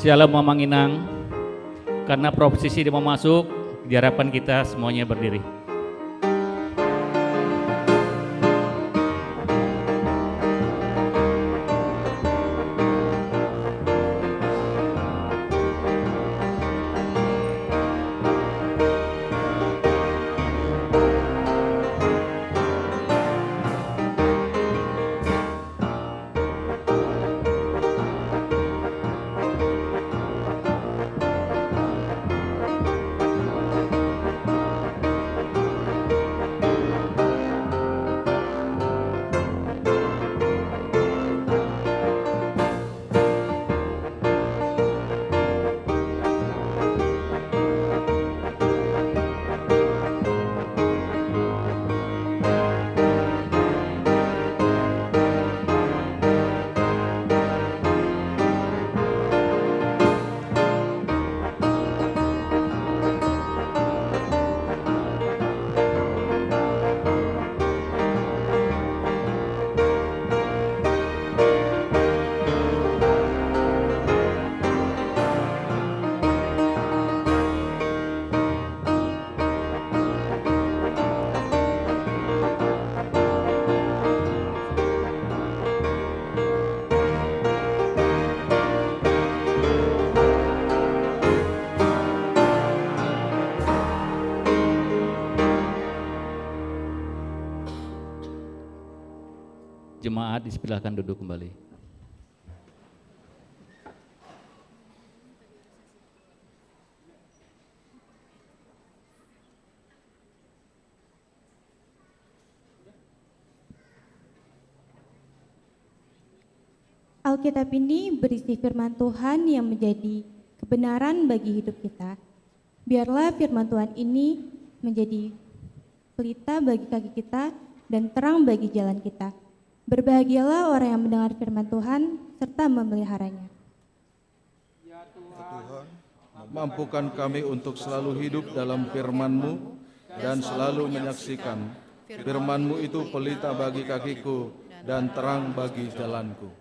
Shalom Mamanginang. Karena prosesi dia mau masuk, diharapkan kita semuanya berdiri. Jemaat dipersilakan duduk kembali. Alkitab ini berisi firman Tuhan yang menjadi kebenaran bagi hidup kita. Biarlah firman Tuhan ini menjadi pelita bagi kaki kita dan terang bagi jalan kita. Berbahagialah orang yang mendengar firman Tuhan serta memeliharanya. Ya Tuhan, mampukan kami untuk selalu hidup dalam firman-Mu dan selalu menyaksikan firman-Mu itu pelita bagi kakiku dan terang bagi jalanku.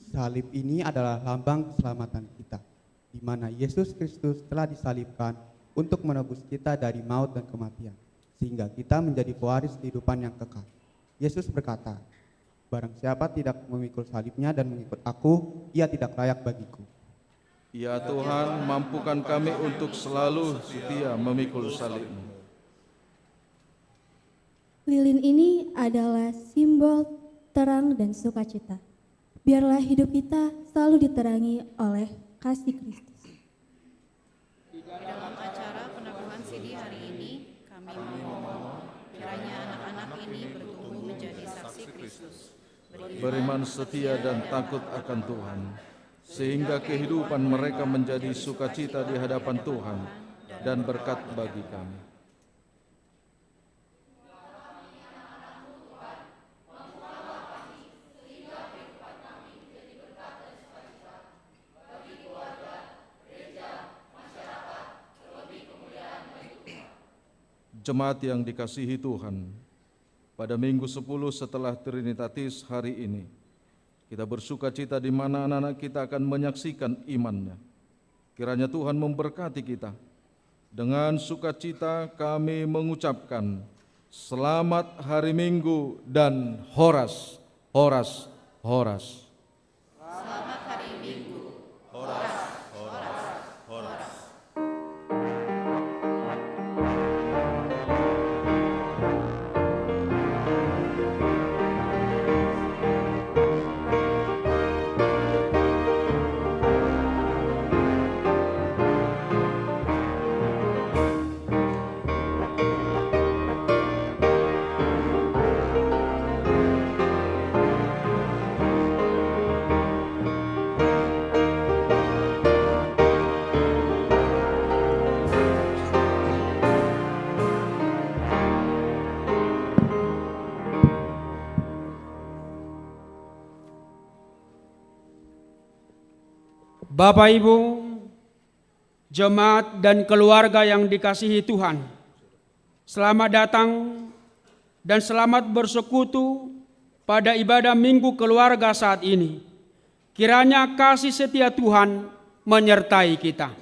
Salib ini adalah lambang keselamatan kita, di mana Yesus Kristus telah disalibkan untuk menebus kita dari maut dan kematian, sehingga kita menjadi pewaris kehidupan yang kekal. Yesus berkata, "Barang siapa tidak memikul salibnya dan mengikut aku, ia tidak layak bagiku." Ya Tuhan, mampukan kami untuk selalu setia memikul salib-Mu. Lilin ini adalah simbol terang dan sukacita. Biarlah hidup kita selalu diterangi oleh kasih Kristus. Di dalam acara penabuhan sidi hari ini, kami memohon kiranya anak-anak ini bertumbuh menjadi saksi Kristus, Beriman setia dan takut akan Tuhan, sehingga kehidupan mereka menjadi sukacita di hadapan Tuhan dan berkat bagi kami. Jemaat yang dikasihi Tuhan, pada minggu 10 setelah Trinitatis hari ini, kita bersuka cita di mana anak-anak kita akan menyaksikan imannya. Kiranya Tuhan memberkati kita. Dengan sukacita kami mengucapkan selamat hari Minggu dan horas, horas, horas. Selamat hari Minggu. Horas, horas, horas. Bapak Ibu, jemaat dan keluarga yang dikasihi Tuhan, selamat datang dan selamat bersekutu pada ibadah Minggu Keluarga saat ini. Kiranya kasih setia Tuhan menyertai kita.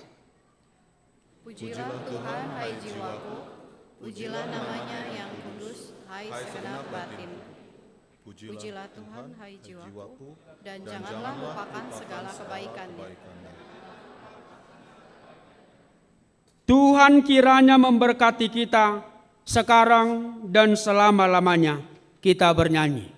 Pujilah Tuhan, hai jiwaku, pujilah namanya yang kudus, hai segenap batin. Pujilah Tuhan, hai jiwaku, dan janganlah lupakan segala kebaikannya. Tuhan kiranya memberkati kita sekarang dan selama-lamanya. Kita bernyanyi.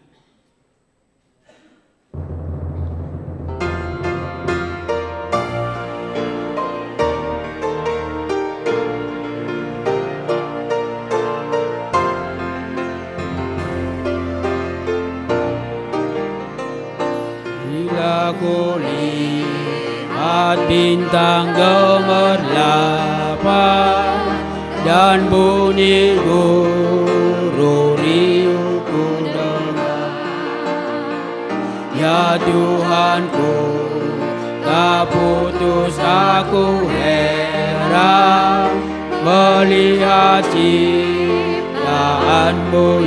Bila ku lihat bintang gemerlapan dan bunyi guru riuhku dengar, ya Tuhanku, tak putus aku heran melihat ciptaanmu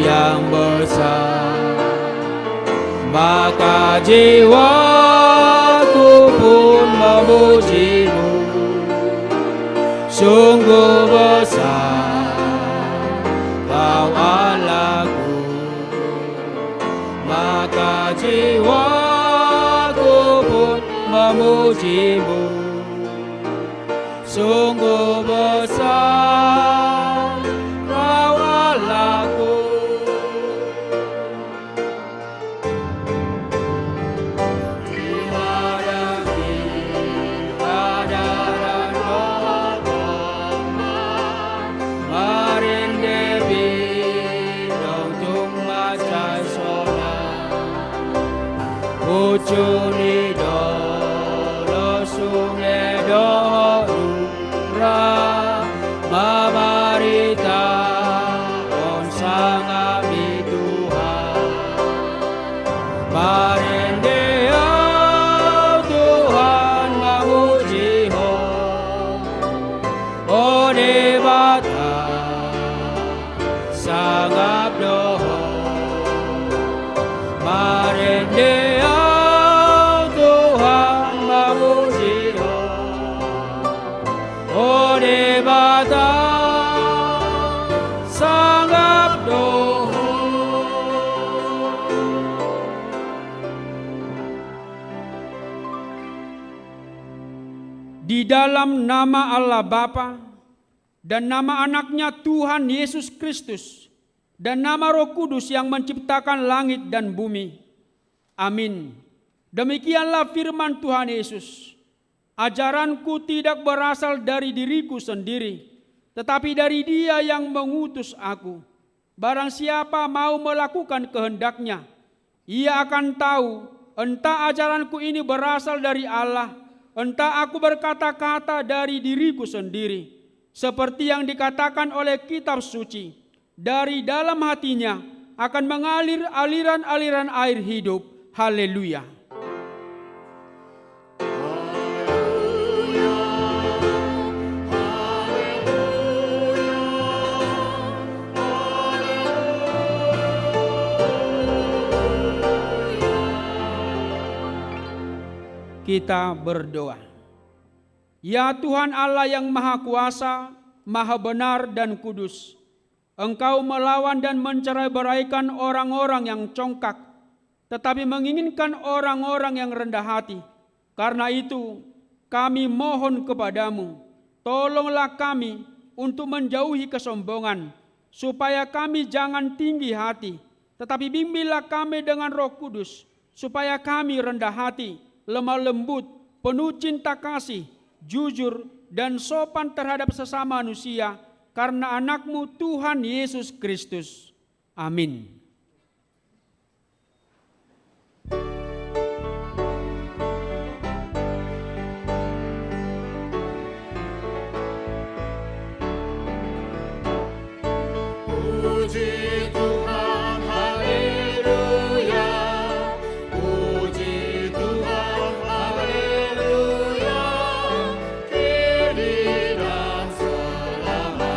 yang besar. Maka jiwaku pun memujimu, sungguh besar Kau Allahku. Maka jiwaku pun memujimu, sungguh besar Kau Allahku. Ucuni dolo sungai dohura mamarita on sangat Tuhan. Marende Tuhan memuji ho, ode bata sangat doho. Marende di dalam nama Allah Bapa dan nama anaknya Tuhan Yesus Kristus dan nama Roh Kudus yang menciptakan langit dan bumi. Amin. Demikianlah firman Tuhan Yesus. Ajaranku tidak berasal dari diriku sendiri, tetapi dari Dia yang mengutus aku. Barang siapa mau melakukan kehendaknya, ia akan tahu entah ajaranku ini berasal dari Allah, entah aku berkata-kata dari diriku sendiri. Seperti yang dikatakan oleh kitab suci, dari dalam hatinya akan mengalir aliran-aliran air hidup. Haleluya. Kita berdoa. Ya Tuhan Allah yang Maha Kuasa, Maha Benar dan Kudus, Engkau melawan dan mencerai-beraikan orang-orang yang congkak, tetapi menginginkan orang-orang yang rendah hati. Karena itu, kami mohon kepadamu, tolonglah kami untuk menjauhi kesombongan, supaya kami jangan tinggi hati, tetapi bimbinglah kami dengan Roh Kudus, supaya kami rendah hati, lemah lembut, penuh cinta kasih, jujur, dan sopan terhadap sesama manusia, karena anakmu Tuhan Yesus Kristus. Amin. Puji Tuhan, haleluya. Puji Tuhan, haleluya. Kini dan selamanya.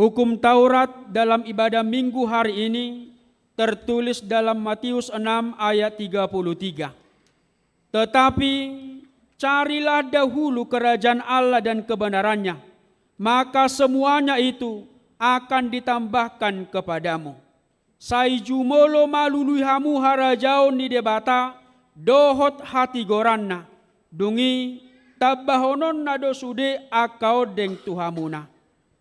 Hukum Taurat dalam ibadah minggu hari ini tertulis dalam Matius 6 ayat 33. Tetapi carilah dahulu kerajaan Allah dan kebenarannya, maka semuanya itu akan ditambahkan kepadamu. Saijumolo maluluihamu harajau ni debata, dohot hati goranna, dungi tabahonon nado sude akau deng tuhamuna.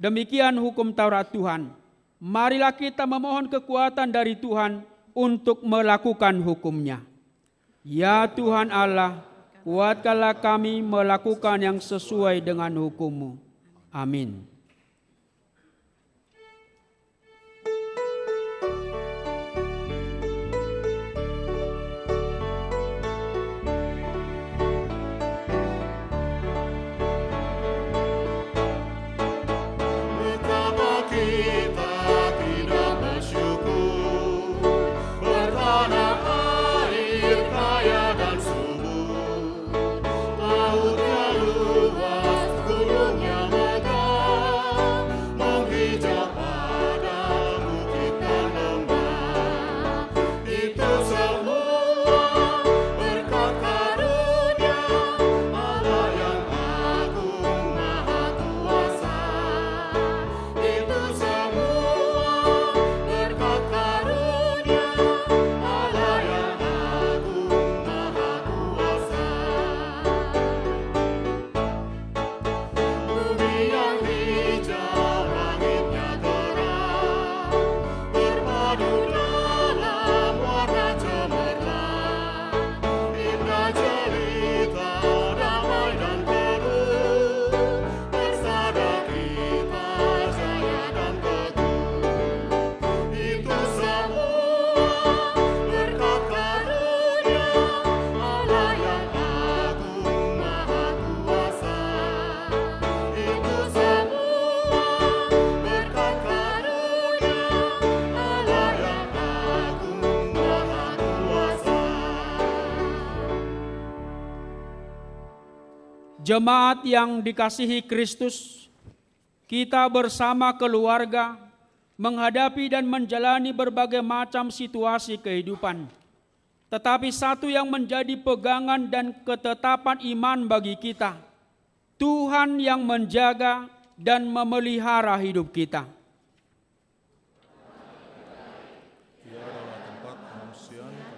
Demikian hukum Taurat Tuhan. Marilah kita memohon kekuatan dari Tuhan untuk melakukan hukumnya. Ya Tuhan Allah, kuatkanlah kami melakukan yang sesuai dengan hukum-Mu. Amin. Jemaat yang dikasihi Kristus, kita bersama keluarga menghadapi dan menjalani berbagai macam situasi kehidupan. Tetapi satu yang menjadi pegangan dan ketetapan iman bagi kita, Tuhan yang menjaga dan memelihara hidup kita.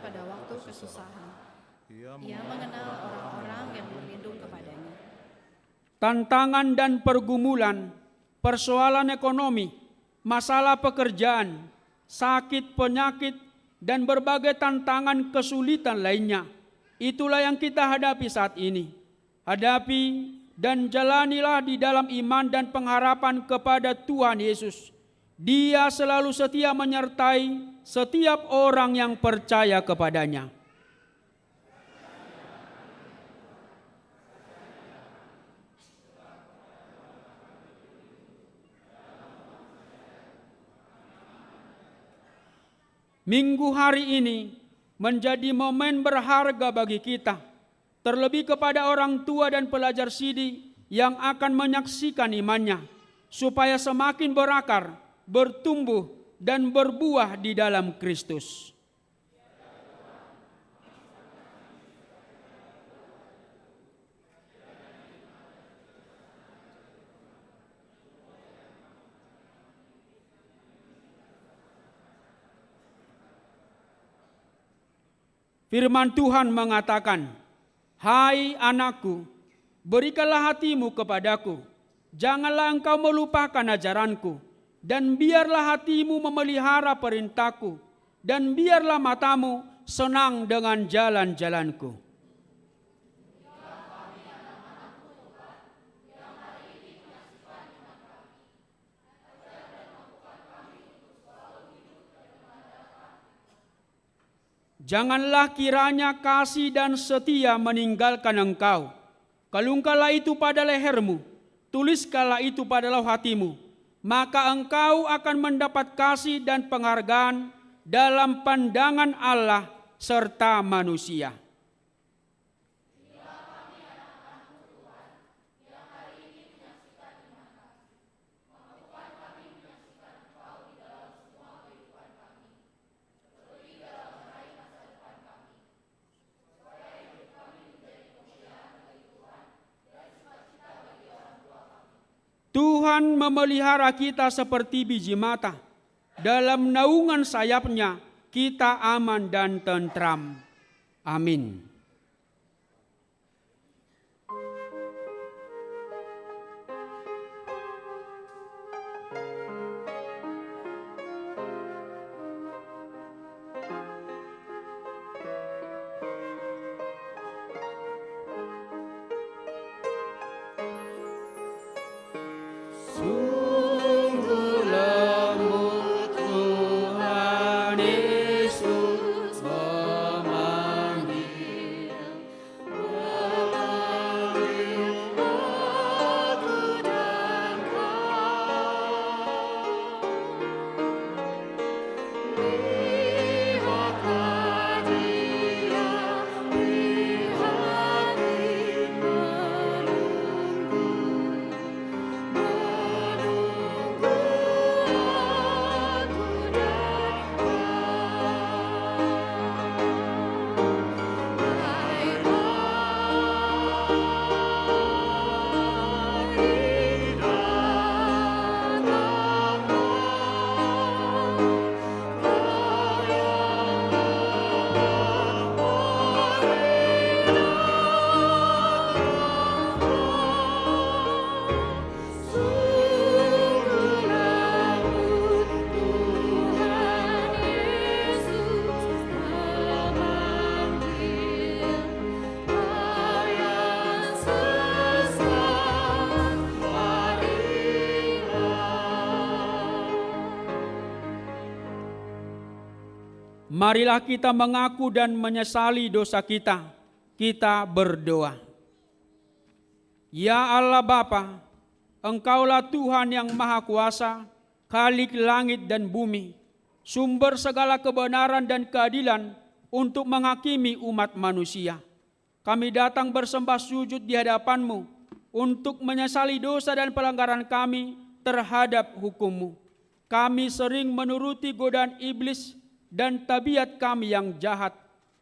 Pada waktu kesusahan, Ia mengenal orang-orang yang berlindung kepadanya. Tantangan dan pergumulan, persoalan ekonomi, masalah pekerjaan, sakit, penyakit, dan berbagai tantangan kesulitan lainnya. Itulah yang kita hadapi saat ini. Hadapi dan jalanilah di dalam iman dan pengharapan kepada Tuhan Yesus. Dia selalu setia menyertai setiap orang yang percaya kepadanya. Minggu hari ini menjadi momen berharga bagi kita, terlebih kepada orang tua dan pelajar sidi yang akan menyaksikan imannya, supaya semakin berakar, bertumbuh, dan berbuah di dalam Kristus. Firman Tuhan mengatakan, "Hai anakku, berikanlah hatimu kepadaku, janganlah engkau melupakan ajaranku, dan biarlah hatimu memelihara perintahku, dan biarlah matamu senang dengan jalan-jalanku." Janganlah kiranya kasih dan setia meninggalkan engkau. Kalungkanlah itu pada lehermu, tuliskanlah itu pada lauh hatimu, maka engkau akan mendapat kasih dan penghargaan dalam pandangan Allah serta manusia. Tuhan memelihara kita seperti biji mata. Dalam naungan sayapnya kita aman dan tentram. Amin. Marilah kita mengaku dan menyesali dosa kita. Kita berdoa. Ya Allah Bapa, Engkaulah Tuhan yang Maha Kuasa, Khalik langit dan bumi, sumber segala kebenaran dan keadilan untuk menghakimi umat manusia. Kami datang bersembah sujud di hadapan-Mu untuk menyesali dosa dan pelanggaran kami terhadap hukum-Mu. Kami sering menuruti godaan iblis dan tabiat kami yang jahat.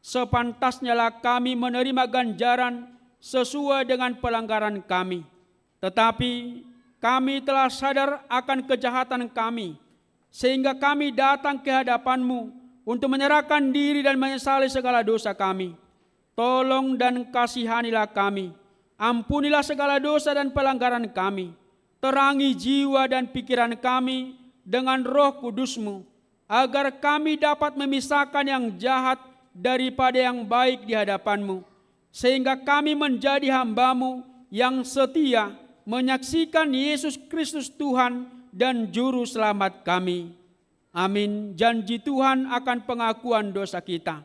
Sepantasnya lah kami menerima ganjaran sesuai dengan pelanggaran kami. Tetapi kami telah sadar akan kejahatan kami, sehingga kami datang ke hadapan-Mu untuk menyerahkan diri dan menyesali segala dosa kami. Tolong dan kasihanilah kami. Ampunilah segala dosa dan pelanggaran kami. Terangi jiwa dan pikiran kami dengan Roh Kudus-Mu, agar kami dapat memisahkan yang jahat daripada yang baik di hadapan-Mu, sehingga kami menjadi hamba-Mu yang setia menyaksikan Yesus Kristus Tuhan dan Juru Selamat kami. Amin. Janji Tuhan akan pengakuan dosa kita.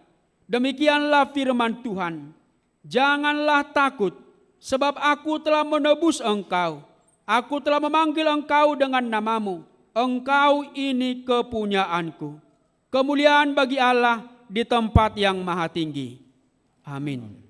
Demikianlah firman Tuhan. Janganlah takut, sebab aku telah menebus engkau. Aku telah memanggil engkau dengan namamu. Engkau ini kepunyaanku. Kemuliaan bagi Allah di tempat yang maha tinggi. Amin.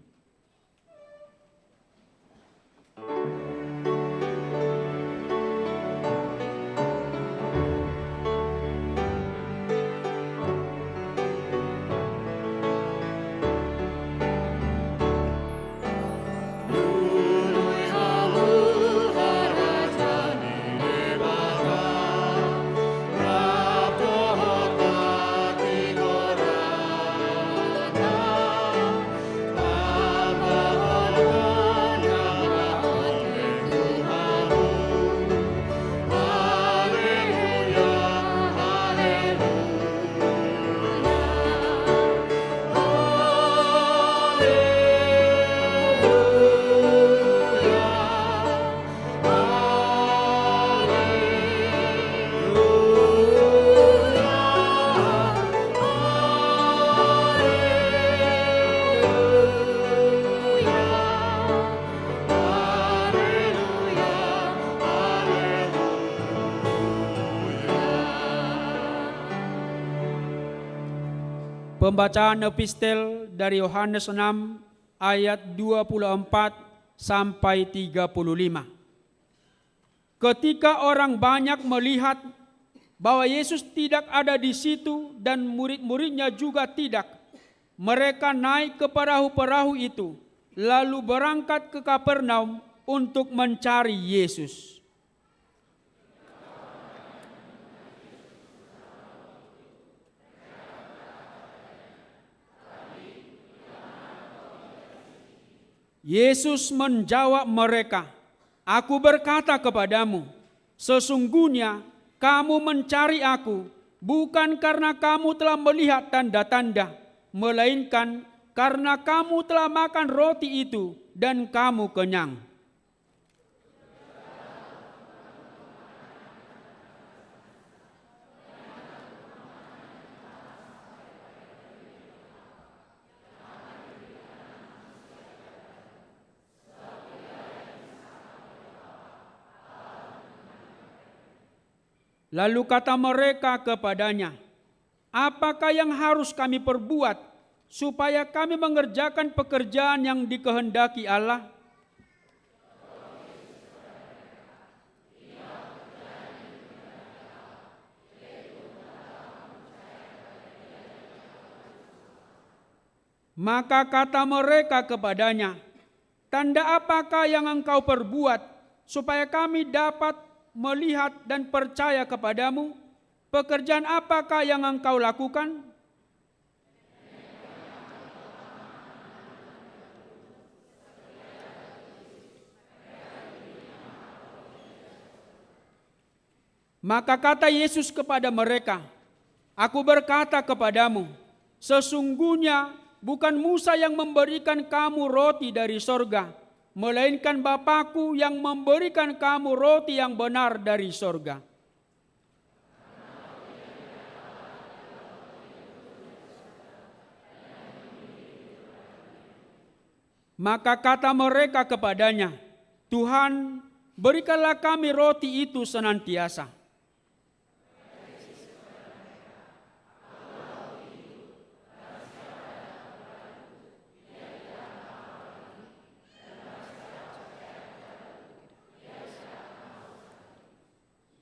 Rabbo hota Pembacaan epistel dari Yohanes 6 ayat 24 sampai 35. Ketika orang banyak melihat bahwa Yesus tidak ada di situ dan murid-muridnya juga tidak, mereka naik ke perahu-perahu itu, lalu berangkat ke Kapernaum untuk mencari Yesus. Yesus menjawab mereka, "Aku berkata kepadamu, sesungguhnya kamu mencari aku, bukan karena kamu telah melihat tanda-tanda, melainkan karena kamu telah makan roti itu dan kamu kenyang." Lalu kata mereka kepadanya, "Apakah yang harus kami perbuat supaya kami mengerjakan pekerjaan yang dikehendaki Allah?" Maka kata mereka kepadanya, "Tanda apakah yang engkau perbuat supaya kami dapat melihat dan percaya kepadamu? Pekerjaan apakah yang engkau lakukan?" Maka kata Yesus kepada mereka, "Aku berkata kepadamu, sesungguhnya bukan Musa yang memberikan kamu roti dari sorga, melainkan Bapa-Ku yang memberikan kamu roti yang benar dari sorga." Maka kata mereka kepadanya, "Tuhan, berikanlah kami roti itu senantiasa."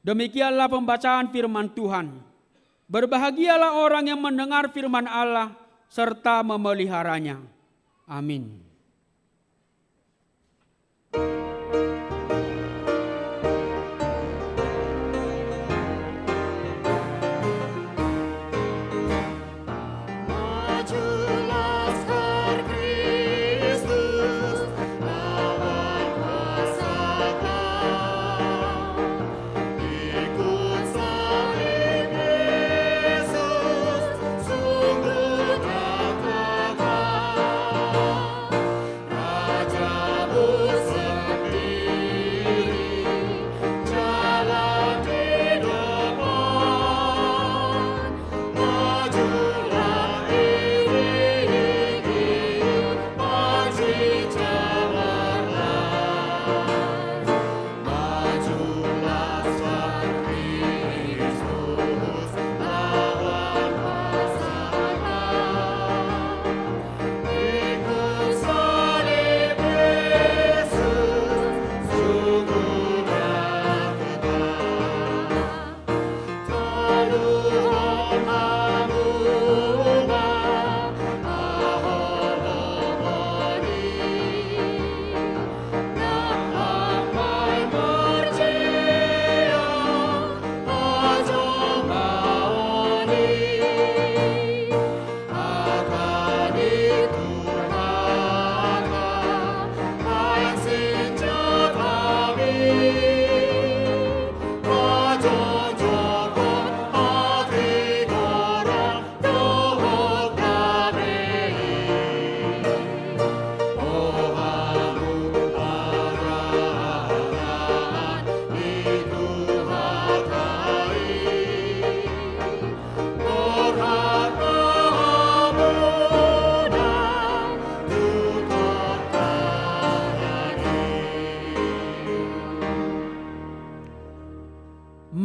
Demikianlah pembacaan firman Tuhan. Berbahagialah orang yang mendengar firman Allah serta memeliharanya. Amin.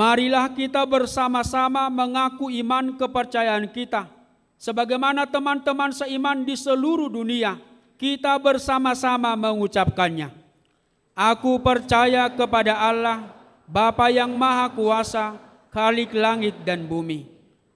Marilah kita bersama-sama mengaku iman kepercayaan kita Sebagaimana teman-teman seiman di seluruh dunia, kita bersama-sama mengucapkannya. Aku percaya kepada Allah, Bapa yang Maha Kuasa, Khalik langit dan bumi.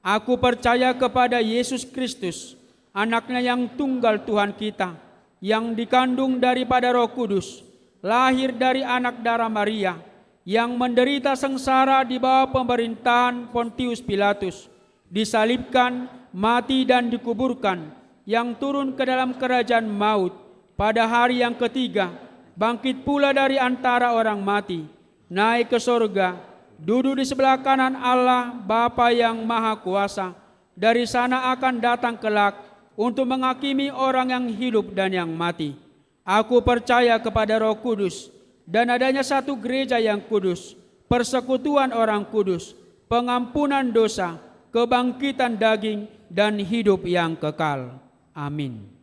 Aku percaya kepada Yesus Kristus, Anak-Nya yang tunggal Tuhan kita, yang dikandung daripada Roh Kudus, lahir dari anak darah Maria, yang menderita sengsara di bawah pemerintahan Pontius Pilatus, disalibkan, mati dan dikuburkan, yang turun ke dalam kerajaan maut, pada hari yang ketiga, bangkit pula dari antara orang mati, naik ke sorga, duduk di sebelah kanan Allah Bapa yang Maha Kuasa. Dari sana akan datang kelak untuk menghakimi orang yang hidup dan yang mati. Aku percaya kepada Roh Kudus dan adanya satu gereja yang kudus, persekutuan orang kudus, pengampunan dosa, kebangkitan daging, dan hidup yang kekal. Amin.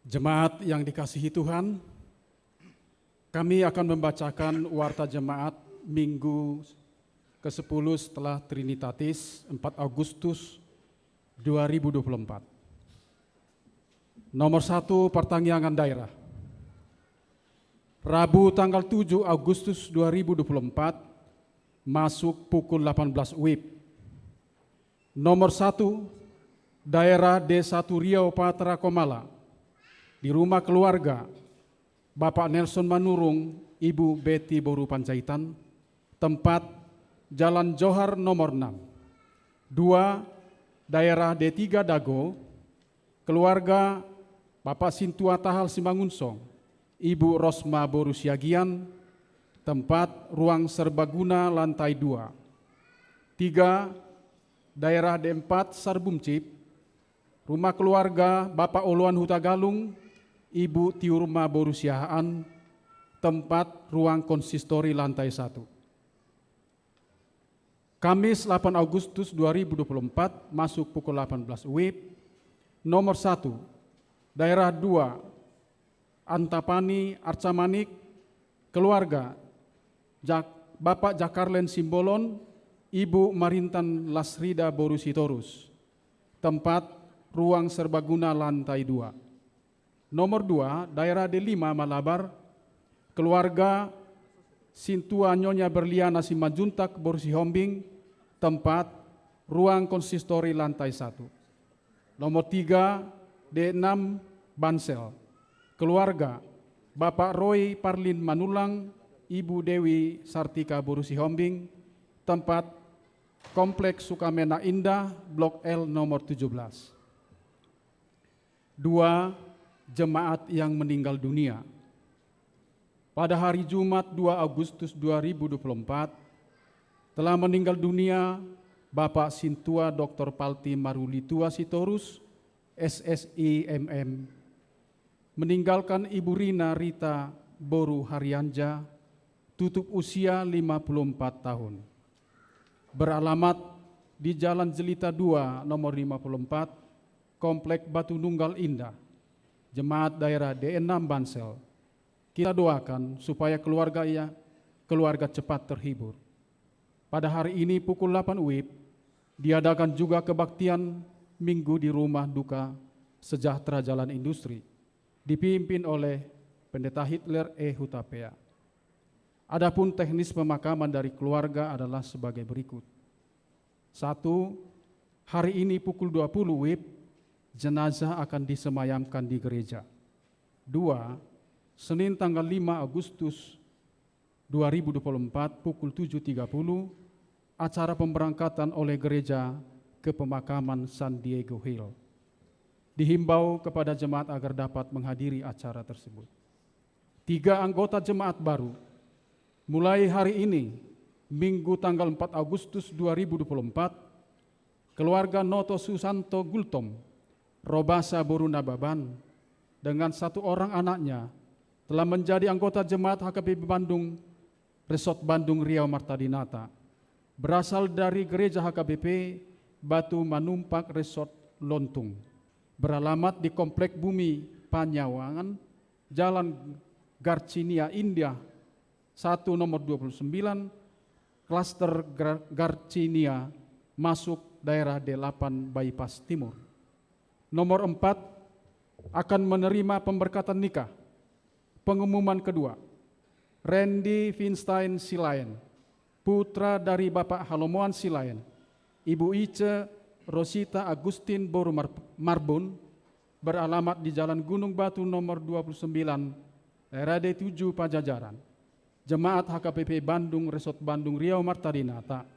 Jemaat yang dikasihi Tuhan, Kami akan membacakan warta jemaat Minggu ke-10 setelah Trinitatis 4 Agustus 2024. Nomor 1, pertanggungan daerah. Rabu tanggal 7 Agustus 2024 masuk pukul 18 WIB. Nomor 1, daerah D1 Riau Patra Komala. Di rumah keluarga Bapak Nelson Manurung, Ibu Betty Boru Panjaitan, tempat Jalan Johar nomor 6. 2, daerah D3 Dago, keluarga Bapak Sintua Tahal Simangunsong, Ibu Rosma Boru Siagian, tempat ruang serbaguna lantai 2. 3, daerah D4 Sarbumcip, rumah keluarga Bapak Oluan Hutagalung, Ibu Tiurma Boru Siahaan, tempat ruang konsistori lantai 1. Kamis 8 Agustus 2024 masuk pukul 18 WIB. Nomor 1, daerah 2 Antapani Arcamanik, keluarga Bapak Jakarlen Simbolon, Ibu Marintan Lasrida Boru Sitorus, tempat ruang serbaguna lantai 2. Nomor 2, daerah D5 Malabar, keluarga Sintua Nyonya Berliana Simajuntak Boru Sihombing, tempat ruang konsistori lantai 1. Nomor 3, D6 Bansel, keluarga Bapak Roy Parlin Manulang, Ibu Dewi Sartika Boru Sihombing, tempat Kompleks Sukamena Indah, Blok L nomor 17. 2, jemaat yang meninggal dunia. Pada hari Jumat 2 Agustus 2024 telah meninggal dunia Bapak Sintua Dr. Palti Marulitua Sitorus, SSI MM, meninggalkan Ibu Rina Rita Boru Haryanja, tutup usia 54 tahun. Beralamat di Jalan Jelita 2 nomor 54, Komplek Batu Nunggal Indah, Jemaat Daerah D6 Bansel. Kita doakan supaya keluarga cepat terhibur. Pada hari ini pukul 8 WIB diadakan juga kebaktian Minggu di Rumah Duka Sejahtera Jalan Industri, dipimpin oleh Pendeta Hitler Hutapea. Adapun teknis pemakaman dari keluarga adalah sebagai berikut. 1, hari ini pukul 20 WIB jenazah akan disemayamkan di gereja. 2, Senin tanggal 5 Agustus 2024 pukul 7.30 acara pemberangkatan oleh gereja ke pemakaman San Diego Hill. Dihimbau kepada jemaat agar dapat menghadiri acara tersebut. 3 anggota jemaat baru mulai hari ini Minggu tanggal 4 Agustus 2024, keluarga Noto Susanto Gultom, Robasa Boru Nababan, dengan 1 orang anaknya telah menjadi anggota jemaat HKBP Bandung, Resort Bandung Riau Martadinata, berasal dari gereja HKBP Batu Manumpak Resort Lontung, beralamat di Komplek Bumi Panyawangan, Jalan Garcinia Indah 1 nomor 29, Klaster Garcinia, masuk daerah D8 Bypass Timur. Nomor 4, akan menerima pemberkatan nikah. Pengumuman kedua, Randy Finstein Silayan, putra dari Bapak Halomoan Silayan, Ibu Ice Rosita Agustin Boru Marbun, beralamat di Jalan Gunung Batu nomor 29, daerah D7 Pajajaran, Jemaat HKBP Bandung Resort Bandung Riau Martadinata,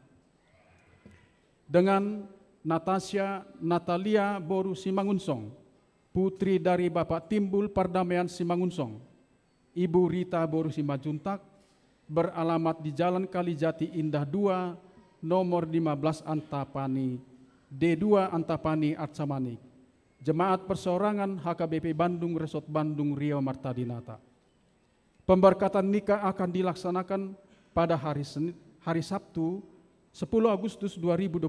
dengan Natasha Natalia Boru Simangunsong, putri dari Bapak Timbul Pardamaian Simangunsong, Ibu Rita Boru Simajuntak, beralamat di Jalan Kalijati Indah 2 nomor 15 Antapani D2 Antapani Arcamanik, Jemaat Persorangan HKBP Bandung Resort Bandung Riau Martadinata. Pemberkatan nikah akan dilaksanakan pada hari Sabtu 10 Agustus 2024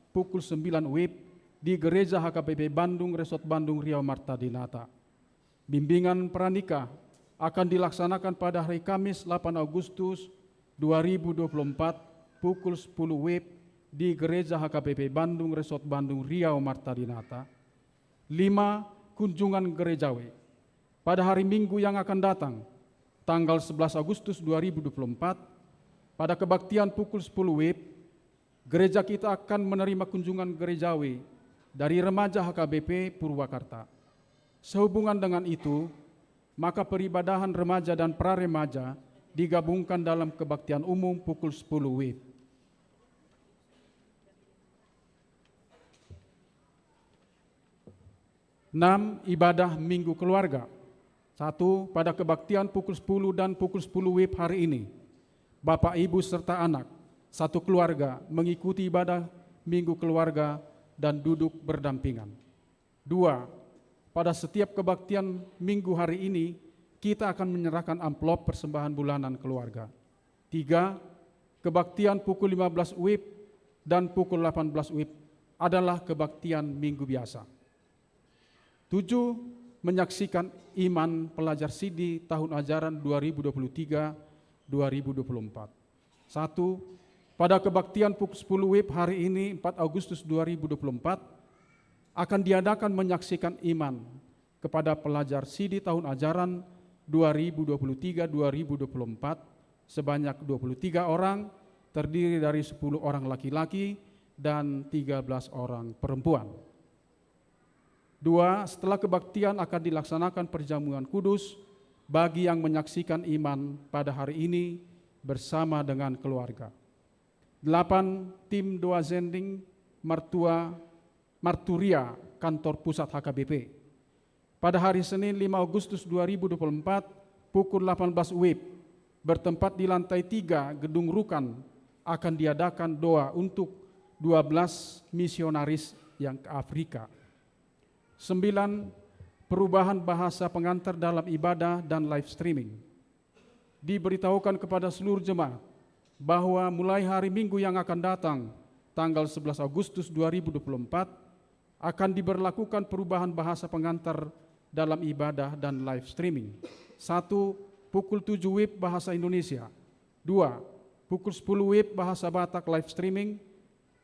pukul 9 WIB di Gereja HKBP Bandung Resort Bandung Riau Martadinata. Bimbingan pranikah akan dilaksanakan pada hari Kamis 8 Agustus 2024 pukul 10 WIB di Gereja HKBP Bandung Resort Bandung Riau Marta Dinata. 5. Kunjungan gerejawi. Pada hari Minggu yang akan datang, tanggal 11 Agustus 2024, pada kebaktian pukul 10 WIB, gereja kita akan menerima kunjungan gerejawi dari remaja HKBP Purwakarta. Sehubungan dengan itu, maka peribadahan remaja dan praremaja digabungkan dalam kebaktian umum pukul 10 WIB. 6. Ibadah Minggu Keluarga. 1. Pada kebaktian pukul 10 dan pukul 10 WIB hari ini, Bapak, Ibu, serta anak, satu keluarga mengikuti ibadah Minggu Keluarga dan duduk berdampingan. 2. Pada setiap kebaktian Minggu hari ini, kita akan menyerahkan amplop persembahan bulanan keluarga. 3. Kebaktian pukul 15 WIB dan pukul 18 WIB adalah kebaktian Minggu biasa. 7. Menyaksikan iman pelajar SIDI tahun ajaran 2023-2024. 1. Pada kebaktian pukul 10 WIB hari ini 4 Agustus 2024 akan diadakan menyaksikan iman kepada pelajar SIDI tahun ajaran 2023-2024 sebanyak 23 orang, terdiri dari 10 orang laki-laki dan 13 orang perempuan. 2. Setelah kebaktian akan dilaksanakan perjamuan kudus bagi yang menyaksikan iman pada hari ini bersama dengan keluarga. 8. Tim Doa Zending Marturia Kantor Pusat HKBP. Pada hari Senin 5 Agustus 2024 pukul 18 WIB bertempat di lantai 3 Gedung Rukan akan diadakan doa untuk 12 misionaris yang ke Afrika. 9. Perubahan bahasa pengantar dalam ibadah dan live streaming. Diberitahukan kepada seluruh jemaat bahwa mulai hari Minggu yang akan datang, tanggal 11 Agustus 2024, akan diberlakukan perubahan bahasa pengantar dalam ibadah dan live streaming. 1. Pukul 7 WIB bahasa Indonesia. 2. Pukul 10 WIB bahasa Batak live streaming.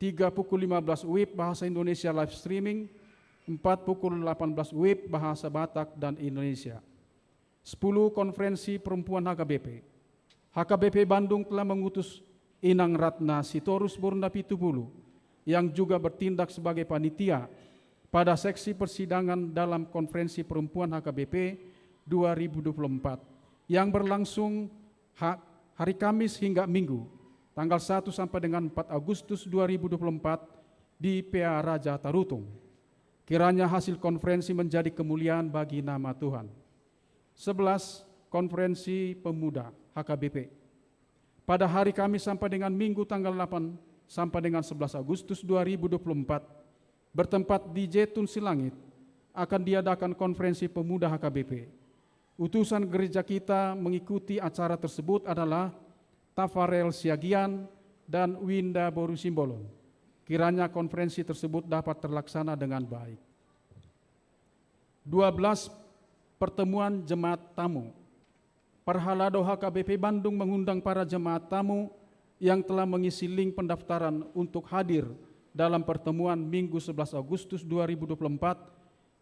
3. Pukul 15 WIB bahasa Indonesia live streaming. 4. Pukul 18 WIB bahasa Batak dan Indonesia. 10. Konferensi Perempuan HKBP. HKBP Bandung telah mengutus Inang Ratna Sitorus Bornda Pitupulu yang juga bertindak sebagai panitia pada seksi persidangan dalam Konferensi Perempuan HKBP 2024 yang berlangsung hari Kamis hingga Minggu tanggal 1 sampai dengan 4 Agustus 2024 di PA Raja Tarutung. Kiranya hasil konferensi menjadi kemuliaan bagi nama Tuhan. 11. Konferensi Pemuda HKBP. Pada hari Kamis sampai dengan Minggu tanggal 8 sampai dengan 11 Agustus 2024 bertempat di Jetun Silangit akan diadakan konferensi pemuda HKBP. Utusan gereja kita mengikuti acara tersebut adalah Tafarel Siagian dan Winda Boru Simbolon. Kiranya konferensi tersebut dapat terlaksana dengan baik. 12. Pertemuan jemaat tamu. Parhalado HKBP Bandung mengundang para jemaat tamu yang telah mengisi link pendaftaran untuk hadir dalam pertemuan Minggu 11 Agustus 2024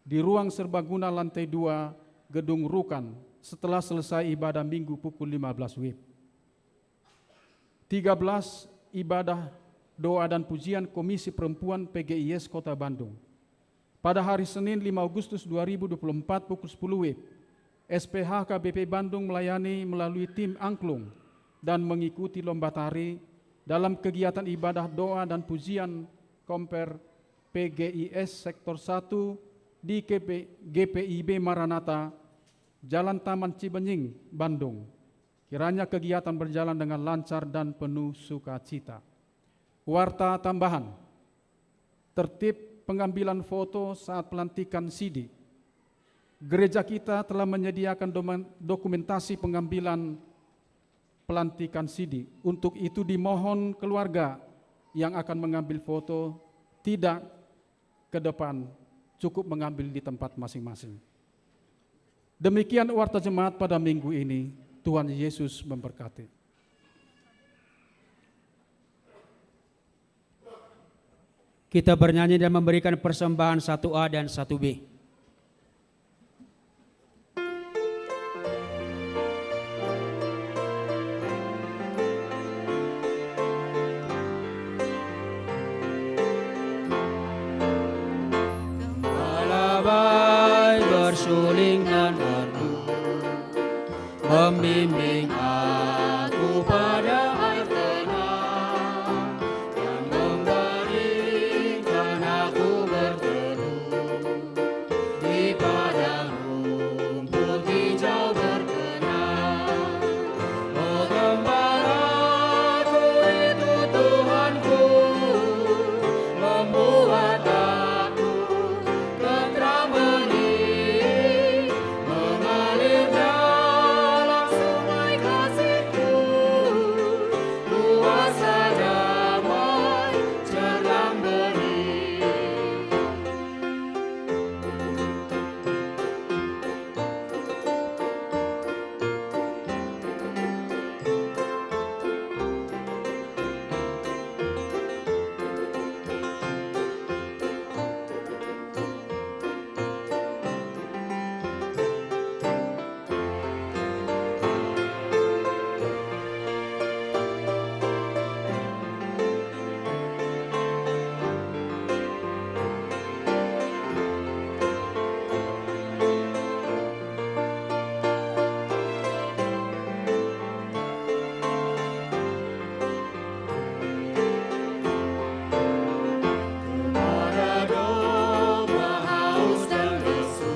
di ruang serbaguna lantai 2 Gedung Rukan setelah selesai ibadah Minggu pukul 15 WIB. 13. Ibadah doa dan pujian Komisi Perempuan PGIS Kota Bandung. Pada hari Senin 5 Agustus 2024 pukul 10 WIB, SPH KBP Bandung melayani melalui tim angklung dan mengikuti lomba tari dalam kegiatan ibadah doa dan pujian Komper PGIS Sektor 1 di GPIB Maranatha, Jalan Taman Cibenying, Bandung. Kiranya kegiatan berjalan dengan lancar dan penuh sukacita. Warta tambahan, tertib pengambilan foto saat pelantikan SIDI. Gereja kita telah menyediakan dokumentasi pengambilan pelantikan SIDI. Untuk itu dimohon keluarga yang akan mengambil foto tidak ke depan, cukup mengambil di tempat masing-masing. Demikian warta jemaat pada minggu ini. Tuhan Yesus memberkati. Kita bernyanyi dan memberikan persembahan 1A dan 1B. Bersuling dan merdu, membimbing aku pada air tenang, dan memberikan aku berteduh di padang rumput hijau berkenan. Oh gembalaku itu Tuhanku, membuat aku tentram benih, mengalir dalam sungai kasih-Ku, kuasa damai cerlang benih. Kepada domba haus dan lesu,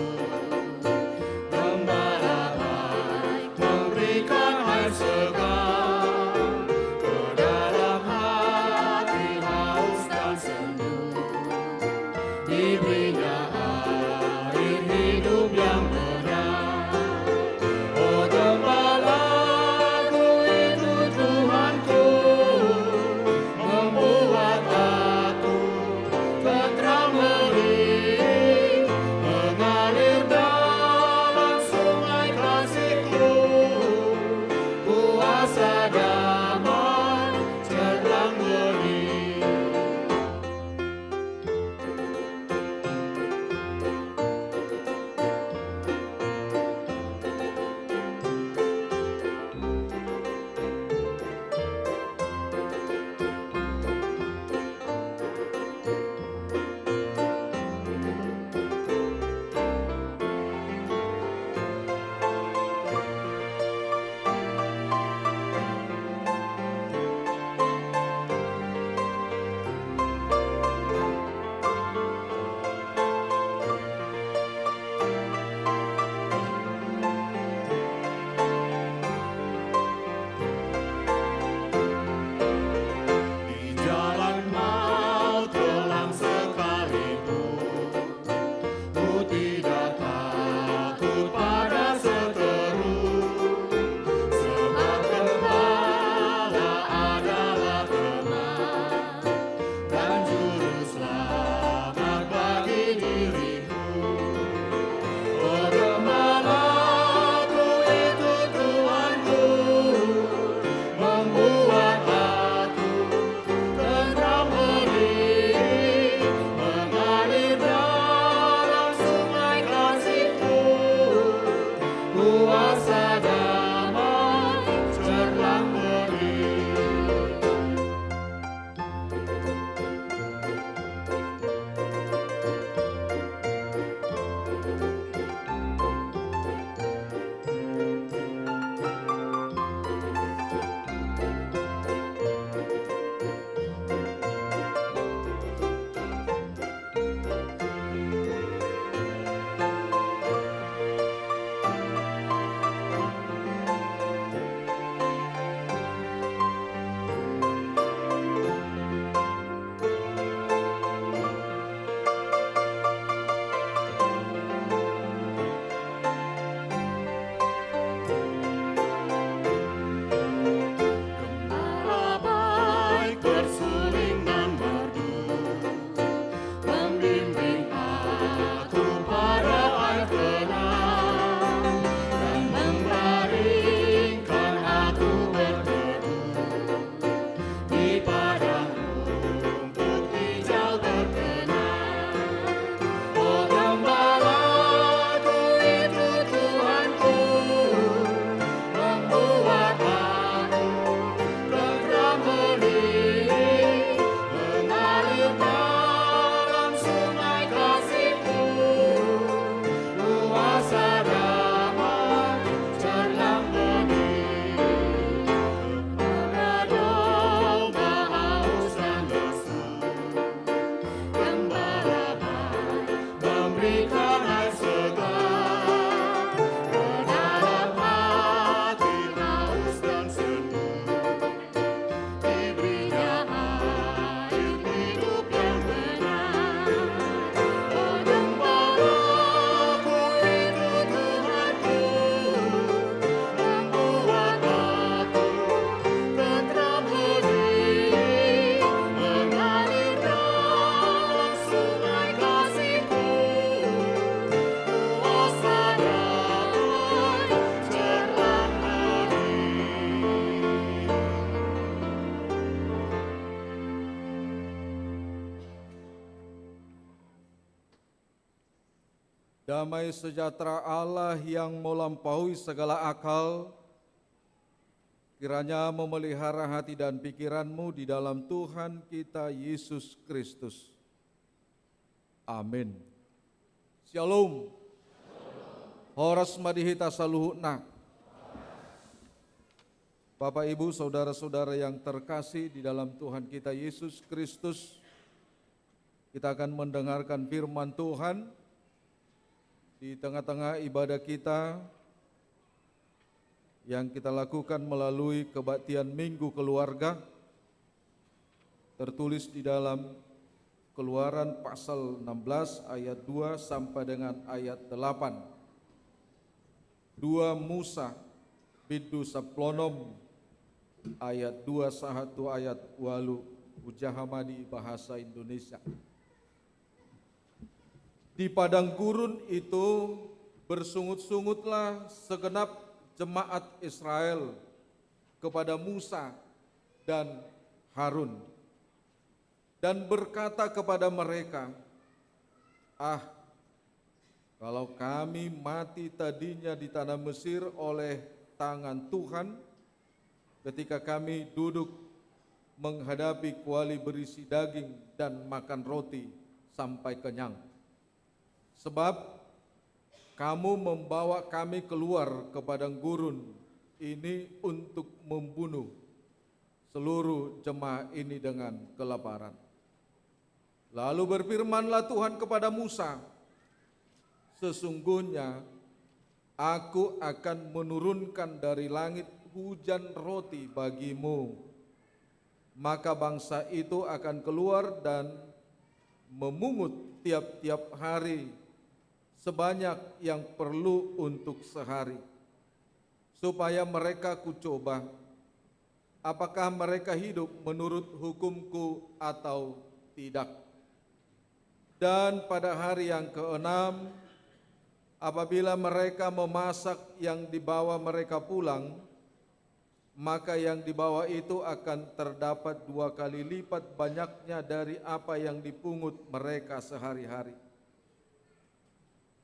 gembala baik memberikan air segar. Ke dalam hati haus dan sendu, diberinya air hidup yang benar. Oh gembalaku itu Tuhanku, membuat aku tentram benih, mengalir dalam sungai kasih-Ku, kuasa damai cerlang benih. Damai sejahtera Allah yang melampaui segala akal, kiranya memelihara hati dan pikiranmu di dalam Tuhan kita Yesus Kristus. Amin. Shalom. Horas madihita saluhutna. Bapak Ibu, saudara-saudara yang terkasih di dalam Tuhan kita Yesus Kristus, kita akan mendengarkan firman Tuhan di tengah-tengah ibadah kita yang kita lakukan melalui kebaktian Minggu Keluarga, tertulis di dalam Keluaran pasal 16 ayat 2 sampai dengan ayat 8. 2 Musa bidu saplonom ayat 2 sahatu ayat walu ujahamadi bahasa Indonesia. Di padang gurun itu bersungut-sungutlah segenap jemaat Israel kepada Musa dan Harun dan berkata kepada mereka, kalau kami mati tadinya di tanah Mesir oleh tangan Tuhan ketika kami duduk menghadapi kuali berisi daging dan makan roti sampai kenyang. Sebab kamu membawa kami keluar ke padang gurun ini untuk membunuh seluruh jemaah ini dengan kelaparan. Lalu berfirmanlah Tuhan kepada Musa, sesungguhnya aku akan menurunkan dari langit hujan roti bagimu, maka bangsa itu akan keluar dan memungut tiap-tiap hari sebanyak yang perlu untuk sehari, supaya mereka kucoba apakah mereka hidup menurut hukumku atau tidak. Dan pada hari yang keenam, apabila mereka memasak yang dibawa mereka pulang, maka yang dibawa itu akan terdapat 2 kali lipat banyaknya dari apa yang dipungut mereka sehari-hari.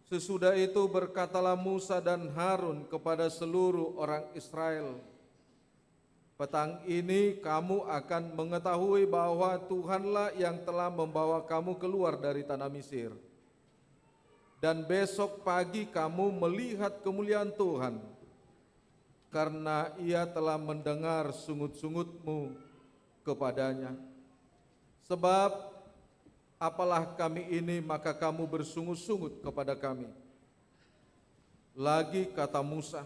Sesudah itu berkatalah Musa dan Harun kepada seluruh orang Israel, petang ini kamu akan mengetahui bahwa Tuhanlah yang telah membawa kamu keluar dari tanah Mesir. Dan besok pagi kamu melihat kemuliaan Tuhan, karena Ia telah mendengar sungut-sungutmu kepadanya. Sebab apalah kami ini, maka kamu bersungut-sungut kepada kami. Lagi kata Musa,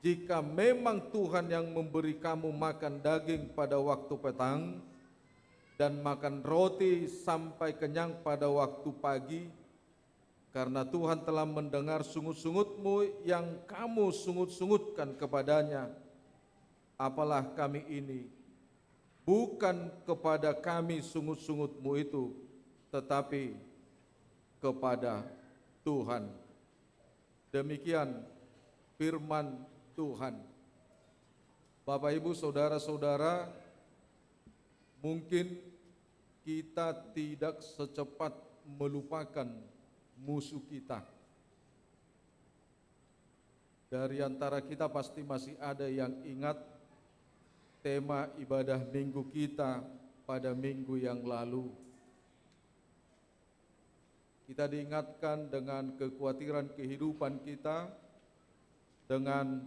jika memang Tuhan yang memberi kamu makan daging pada waktu petang dan makan roti sampai kenyang pada waktu pagi, karena Tuhan telah mendengar sungut-sungutmu yang kamu sungut-sungutkan kepadanya, apalah kami ini, bukan kepada kami sungut-sungutmu itu, tetapi kepada Tuhan. Demikian firman Tuhan. Bapak Ibu saudara-saudara, mungkin kita tidak secepat melupakan musuh kita. Dari antara kita pasti masih ada yang ingat tema ibadah minggu kita pada minggu yang lalu. Kita diingatkan dengan kekhawatiran kehidupan kita dengan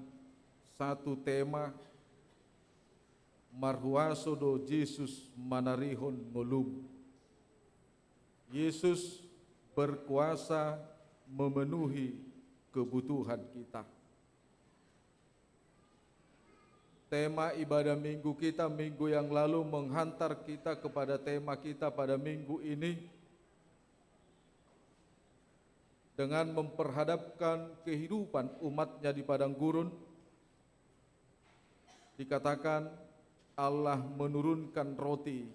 satu tema, marhuasodo Yesus manarihon ngolum. Yesus berkuasa memenuhi kebutuhan kita. Tema ibadah minggu kita minggu yang lalu menghantar kita kepada tema kita pada minggu ini dengan memperhadapkan kehidupan umatnya di padang gurun. Dikatakan Allah menurunkan roti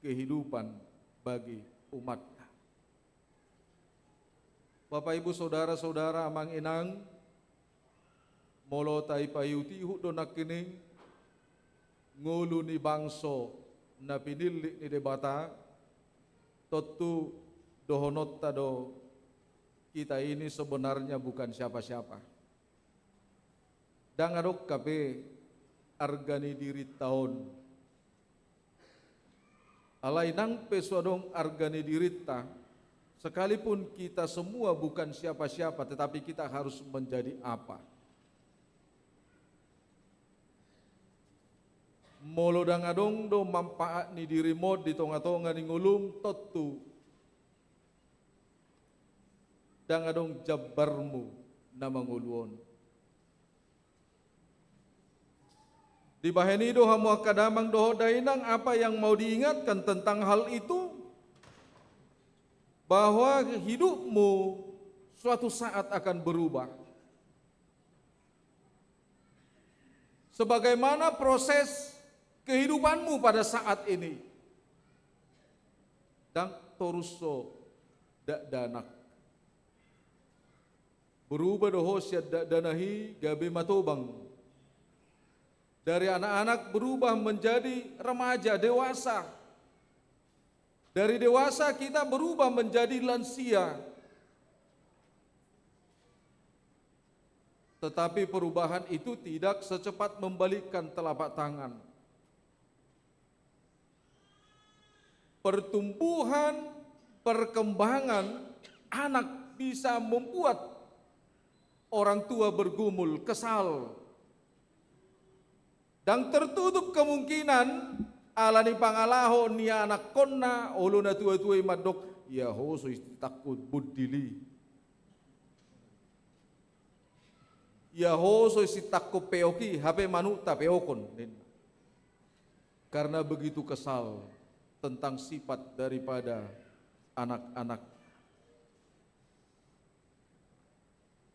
kehidupan bagi umatnya. Bapak Ibu saudara-saudara amang inang, molo tai payuti hudona kini ngulu ni bangso na pinili ni debata totu dohonot tado kita ini sebenarnya bukan siapa-siapa. Dangadok kape argani diri tahun. Alai nang pesodong argani dirita, sekalipun kita semua bukan siapa-siapa, tetapi kita harus menjadi apa? Molo dangadong do manfaat ni diri mod di tonga-tonga ni ngulum totu. Dangadong jabarmu na manguluon. Di baheni do hamu kadamang doho dainang apa yang mau diingatkan tentang hal itu? Bahwa hidupmu suatu saat akan berubah. Sebagaimana proses kehidupanmu pada saat ini. Dan toruso dak danak. Berubah doho siad dak danahi gabi matobang. Dari anak-anak berubah menjadi remaja, dewasa. Dari dewasa kita berubah menjadi lansia. Tetapi perubahan itu tidak secepat membalikkan telapak tangan. Pertumbuhan, perkembangan anak bisa membuat orang tua bergumul, kesal. Dan tertutup kemungkinan alani pangalaho ni anak konna olo na tua-tua madok ya hoso takut budili. Ya hoso takut peoki hape manuta peokon. Karena begitu kesal tentang sifat daripada anak-anak.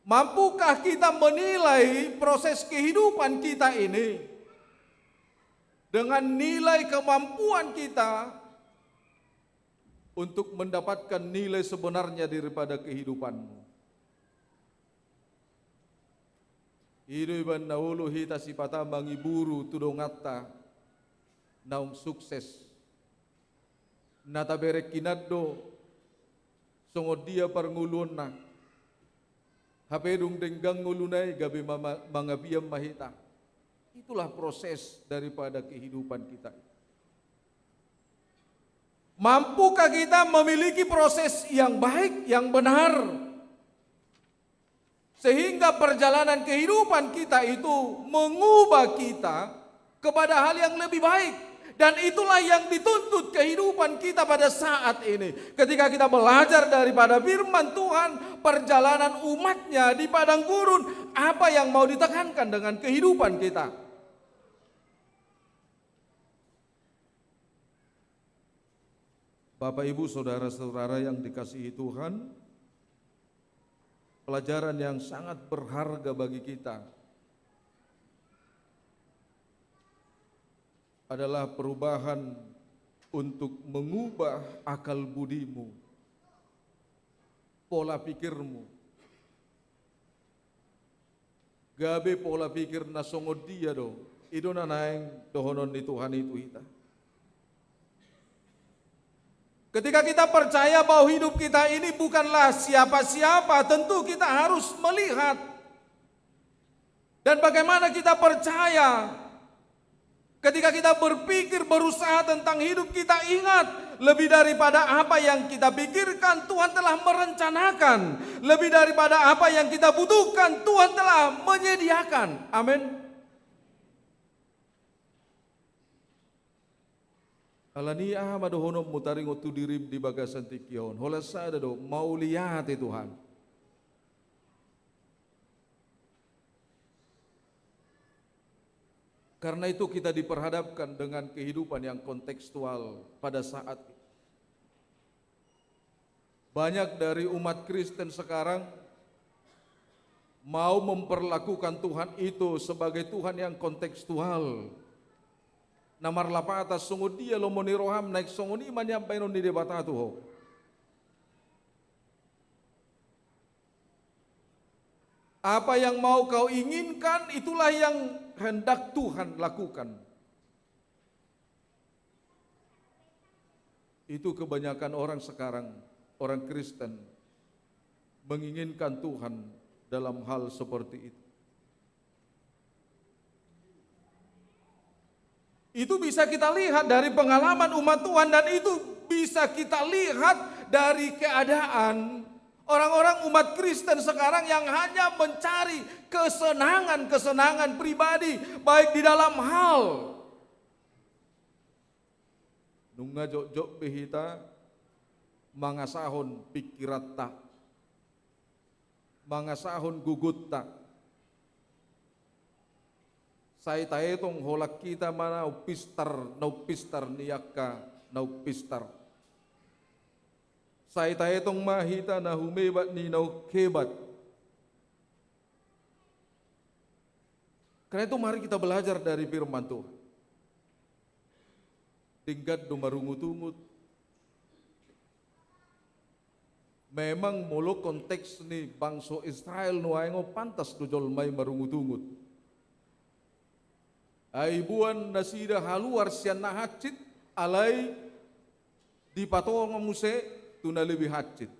Mampukah kita menilai proses kehidupan kita ini dengan nilai kemampuan kita untuk mendapatkan nilai sebenarnya daripada kehidupanmu? Hidupan nahulu hita sipata mangiburu tudongata naung sukses. Nata berek kinaddo songod dia parngulun na. Hapedung denggang ngulunay gabi mangabiyam mahita. Itulah proses daripada kehidupan kita. Mampukah kita memiliki proses yang baik, yang benar? Sehingga perjalanan kehidupan kita itu mengubah kita kepada hal yang lebih baik. Dan itulah yang dituntut kehidupan kita pada saat ini. Ketika kita belajar daripada firman Tuhan, perjalanan umatnya di padang gurun, apa yang mau ditekankan dengan kehidupan kita? Bapak, Ibu, Saudara-saudara yang dikasihi Tuhan, pelajaran yang sangat berharga bagi kita adalah perubahan untuk mengubah akal budimu, pola pikirmu. Gabe pola pikir na songod dia do, ido na naeng dohonon ni Tuhan itu kita. Ketika kita percaya bahwa hidup kita ini bukanlah siapa-siapa, tentu kita harus melihat. Dan bagaimana kita percaya? Ketika kita berpikir, berusaha tentang hidup, kita ingat lebih daripada apa yang kita pikirkan, Tuhan telah merencanakan. Lebih daripada apa yang kita butuhkan, Tuhan telah menyediakan. Amin. Alani madohono mutaring otu dirim di bagasan tikion. Hola sada do mau lihat Tuhan. Karena itu kita diperhadapkan dengan kehidupan yang kontekstual pada saat itu. Banyak dari umat Kristen sekarang mau memperlakukan Tuhan itu sebagai Tuhan yang kontekstual. Namar lapa atas sungguh dia lomoni roham naik sungguh iman yang painon di debata tuh. Apa yang mau kau inginkan itulah yang hendak Tuhan lakukan. Itu kebanyakan orang sekarang, orang Kristen, menginginkan Tuhan dalam hal seperti itu. Itu bisa kita lihat dari pengalaman umat Tuhan, dan itu bisa kita lihat dari keadaan orang-orang umat Kristen sekarang yang hanya mencari kesenangan-kesenangan pribadi, baik di dalam hal nunga jok-jok behita mangasahon pikirat tak, mangasahon gugut tak. Saya tahu tong holak kita mana pistar niyaka nau pistar. Saya tahu tong mahita na humebat ni nau kebat. Karena itu mari kita belajar dari firman Tuhan. Tingkat do marungut-ungut. Memang mulu konteks ni bangsa Israel nuaengo pantas do jolmai marungut-ungut. Aibuan nasida haluar sian nahacit alai di patong muse tuna lebih hacit.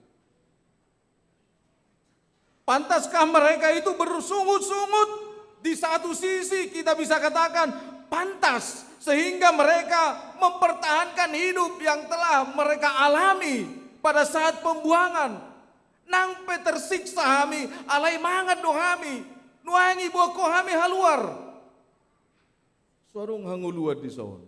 Pantaskah mereka itu bersungut-sungut? Di satu sisi kita bisa katakan pantas, sehingga mereka mempertahankan hidup yang telah mereka alami pada saat pembuangan. Nang tersiksa hami, alai mangat dohami, nuangi boko hami haluar. Suarung hanguluat di sawan.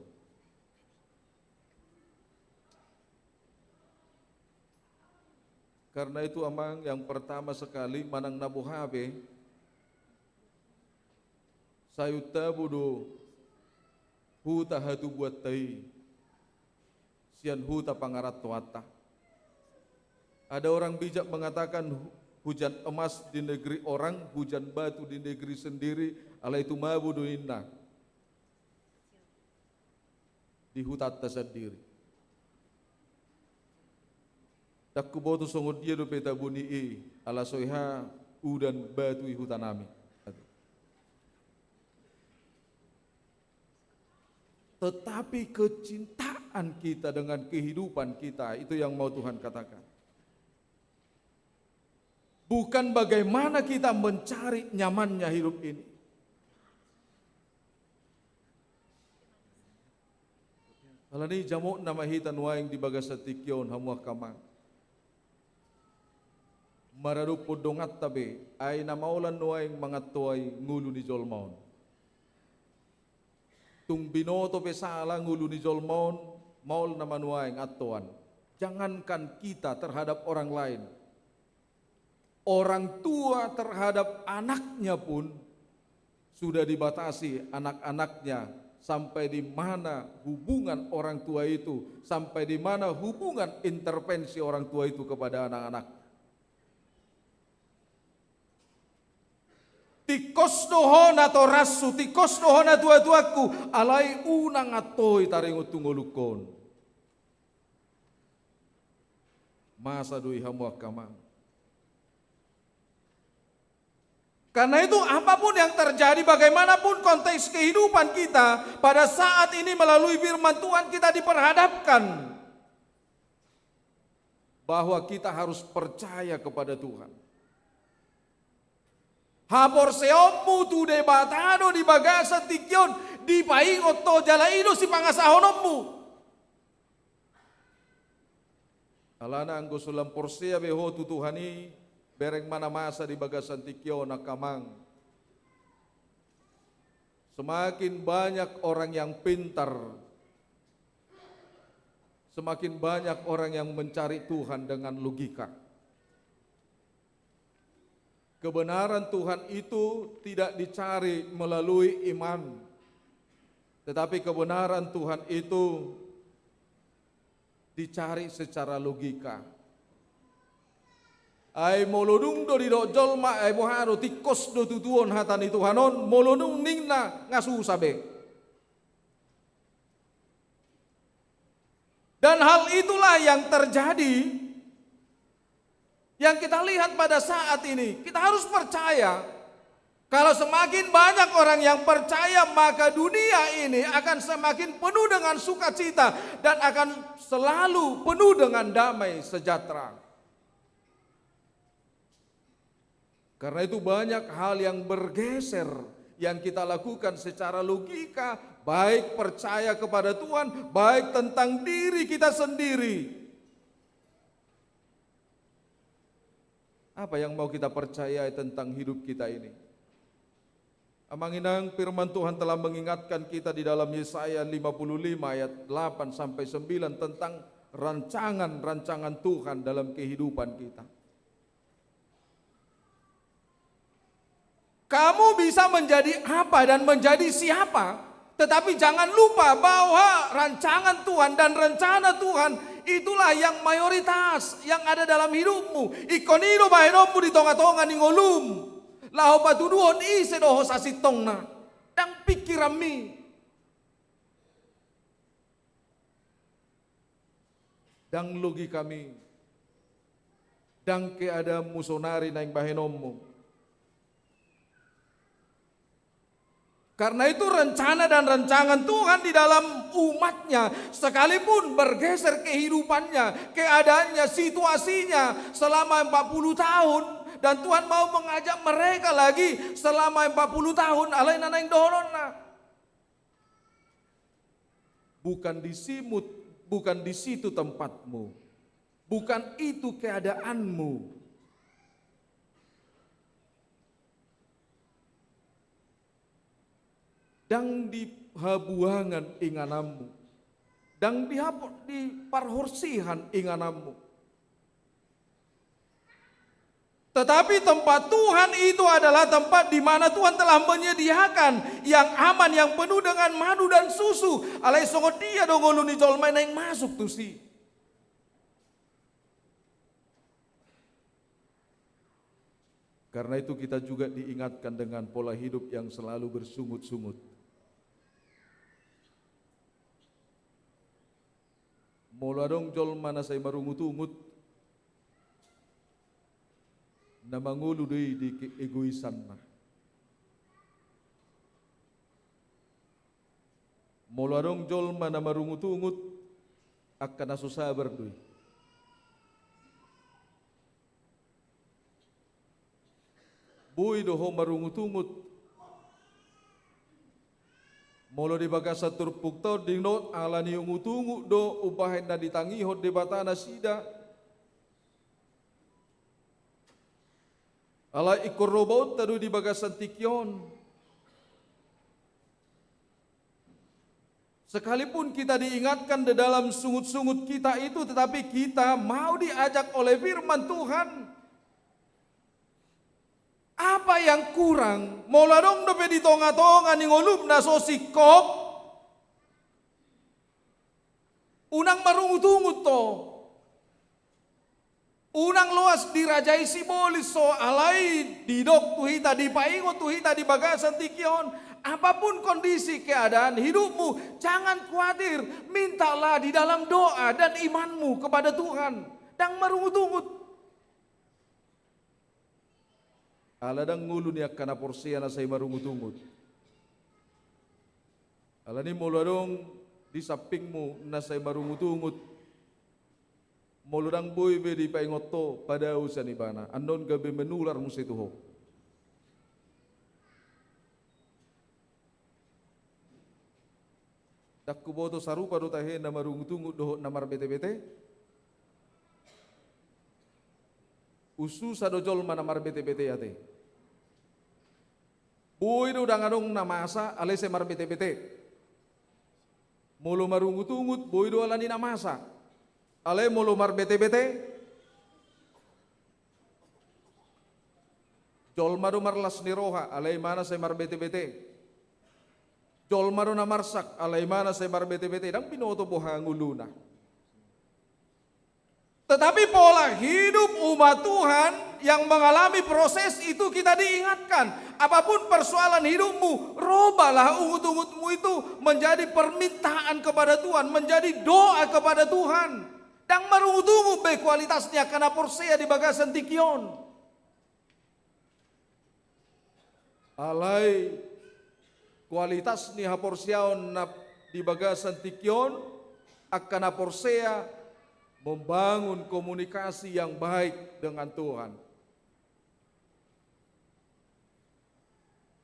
Karena itu amang yang pertama sekali manang nabuhabe sayuta budo huta hatu buat tai sian huta pangarat tuata. Ada orang bijak mengatakan hujan emas di negeri orang, hujan batu di negeri sendiri, ala itu mabudu inna. Di hutan tersendiri. Tak kubotu songot dia do peta buni ala soiha udan batu i hutanami. Tetapi kecintaan kita dengan kehidupan kita, itu yang mau Tuhan katakan. Bukan bagaimana kita mencari nyamannya hidup ini. Kalau ni jamu nama hitan waing di bagas satikyon hamwa kamang. Maradu podongat tabe ay namaulan waing mga tuay ngulu ni Jolmaon. Tung binoto pesala ngulu ni Jolmaon maul naman waing atuan. Jangankan kita terhadap orang lain. Orang tua terhadap anaknya pun sudah dibatasi anak-anaknya. Sampai di mana hubungan orang tua itu, sampai di mana hubungan intervensi orang tua itu kepada anak-anak. Tikos dohon atau rasu, tikos dohon tua-tuaku, alai unang atoi taringut tungolukon. Masa dui hamuak kamang. Karena itu apapun yang terjadi, bagaimanapun konteks kehidupan kita, pada saat ini melalui firman Tuhan kita diperhadapkan bahwa kita harus percaya kepada Tuhan. Hapor seomu tu debatado di bagasa tikyon di paingot to jalaido si pangasahonommu. Alana anggo sulam porsea beho tu Tuhani bereng mana masa di bagasan tikyo nakamang. Semakin banyak orang yang pintar, semakin banyak orang yang mencari Tuhan dengan logika. Kebenaran Tuhan itu tidak dicari melalui iman, tetapi kebenaran Tuhan itu dicari secara logika. Ay molodung do di dojol ma ay moharo tikos do tutuon hatani Tuhanon molodung ningna ngasu sabe. Dan hal itulah yang terjadi, yang kita lihat pada saat ini. Kita harus percaya, kalau semakin banyak orang yang percaya, maka dunia ini akan semakin penuh dengan sukacita dan akan selalu penuh dengan damai sejahtera. Karena itu banyak hal yang bergeser yang kita lakukan secara logika, baik percaya kepada Tuhan, baik tentang diri kita sendiri. Apa yang mau kita percayai tentang hidup kita ini? Amanginang firman Tuhan telah mengingatkan kita di dalam Yesaya 55 ayat 8 sampai 9 tentang rancangan-rancangan Tuhan dalam kehidupan kita. Kamu bisa menjadi apa dan menjadi siapa, tetapi jangan lupa bahwa rancangan Tuhan dan rencana Tuhan itulah yang mayoritas yang ada dalam hidupmu. Ikonino bahenommu di tonga-tonga ni ngolum. Laho patuduhon ise doho sasitongna. Dang pikirami. Dang logi kami. Dang keada musonari na ing bahenommu. Karena itu rencana dan rancangan Tuhan di dalam umatnya, sekalipun bergeser kehidupannya, keadaannya, situasinya selama 40 tahun, dan Tuhan mau mengajak mereka lagi selama 40 tahun, alai nanaing dohorona. Bukan disimut, bukan di situ tempatmu, bukan itu keadaanmu. Dang di habuangan inganamu, dang di parhorsihan inganamu. Tetapi tempat Tuhan itu adalah tempat di mana Tuhan telah menyediakan yang aman, yang penuh dengan madu dan susu. Alai songo dia dongoluni jolmai yang masuk tuh si. Karena itu kita juga diingatkan dengan pola hidup yang selalu bersungut-sungut. Moladong jol mana saya marungut-ungut na mangulu di egoisan na. Moladong jol mana marungut-ungut akan nasusabar dui. Bui doho marungut-ungut molo di bagasa turpukto dingno alani ungutungu do ubahen na ditangihot di batana sida ala ikorobot tadu di bagasan tikyon. Sekalipun kita diingatkan di dalam sungut-sungut kita itu, tetapi kita mau diajak oleh firman Tuhan. Apa yang kurang? Moladong dope di tonga-tonga ni ngolum na sosikop. Unang marungut-ungut to. Unang luas dirajai sibolis so alai didok tuhita di paingo tuhita di bagasan tikyon. Apapun kondisi keadaan hidupmu, jangan khawatir. Mintalah di dalam doa dan imanmu kepada Tuhan. Dan marungut-ungut. Aladang ngulu ni akana porsia na say marungut-ungut. Alani moladong di sampingmu na say marungut-ungut. Molodang boy be di paingoto pada usan ibana. Andon gabe menular musituho. Dakku boto sarupa do tahe na marungut-ungut do namar bete-bete. Ususa do jol mana mar bete-bete yate. Boy do danganong namasa alese mar bete-bete. Molo marungut-ungut boy do alani namasa. Ale molo mar bete-bete. Jol maro marlas ni roha alay mana se mar bete-bete. Jol maro na marsak alay mana se mar bete-bete. Dang pinoto bohanguluna. Tetapi pola hidup umat Tuhan yang mengalami proses itu kita diingatkan. Apapun persoalan hidupmu, robalah ungut-ungutmu itu menjadi permintaan kepada Tuhan, menjadi doa kepada Tuhan. Dan marungut-ungut be kualitasnya karena porsea di bagasan tikyon. Alai kualitas ni haporsiaon na di bagasan tikyon akan haporsea membangun komunikasi yang baik dengan Tuhan.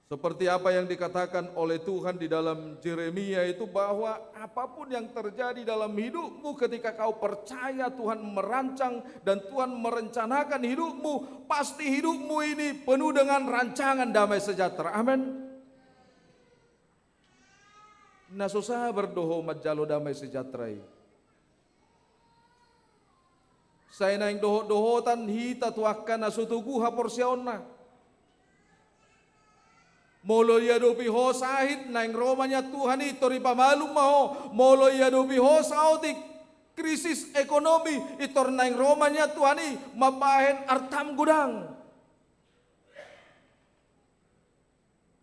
Seperti apa yang dikatakan oleh Tuhan di dalam Yeremia itu, bahwa apapun yang terjadi dalam hidupmu ketika kau percaya Tuhan merancang dan Tuhan merencanakan hidupmu, pasti hidupmu ini penuh dengan rancangan damai sejahtera. Amin. Nah, susah berdoa majalo damai sejahtera. Saya naing dohotan hita tuakan nasutugu haporsiona. Molo ya dobi ho sahid naing romanya Tuhan itu ripa malum maho. Molo ya dobi ho sautik krisis ekonomi itor naing romanya Tuhan i mabahen artam gudang.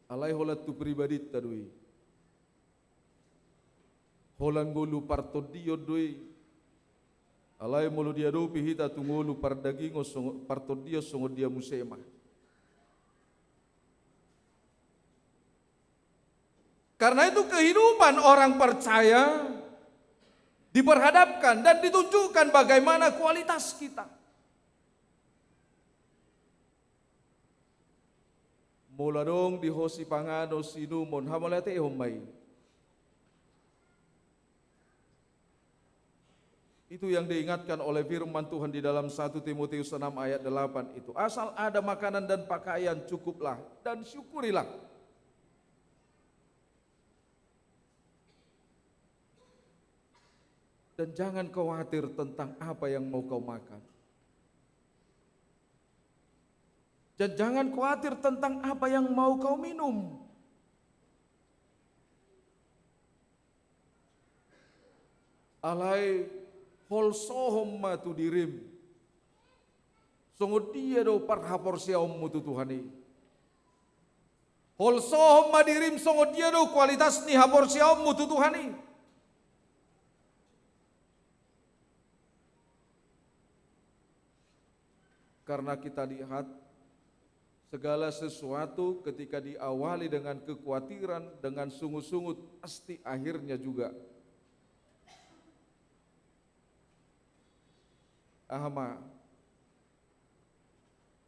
Alai holat tu pribadi tadui. Holan golu partodio dui. Alai molo dia dobi hita tungolu pardagingo partodio songo dia musema. Karena itu kehidupan orang percaya diperhadapkan dan ditunjukkan bagaimana kualitas kita. Mula dong di hosi pangano sinumon hamalate homai. Itu yang diingatkan oleh firman Tuhan di dalam 1 Timotius 6 ayat 8 itu. Asal ada makanan dan pakaian cukuplah dan syukurilah. Dan jangan khawatir tentang apa yang mau kau makan. Dan jangan khawatir tentang apa yang mau kau minum. Alai holsohom matu dirim. Songo dia do parhapor siaom mutu Tuhani. Holsohom madirim songo dia do kualitas ni hapor siaom mutu Tuhani. Karena kita lihat segala sesuatu ketika diawali dengan kekhawatiran, dengan sungut-sungut, pasti akhirnya juga ahma.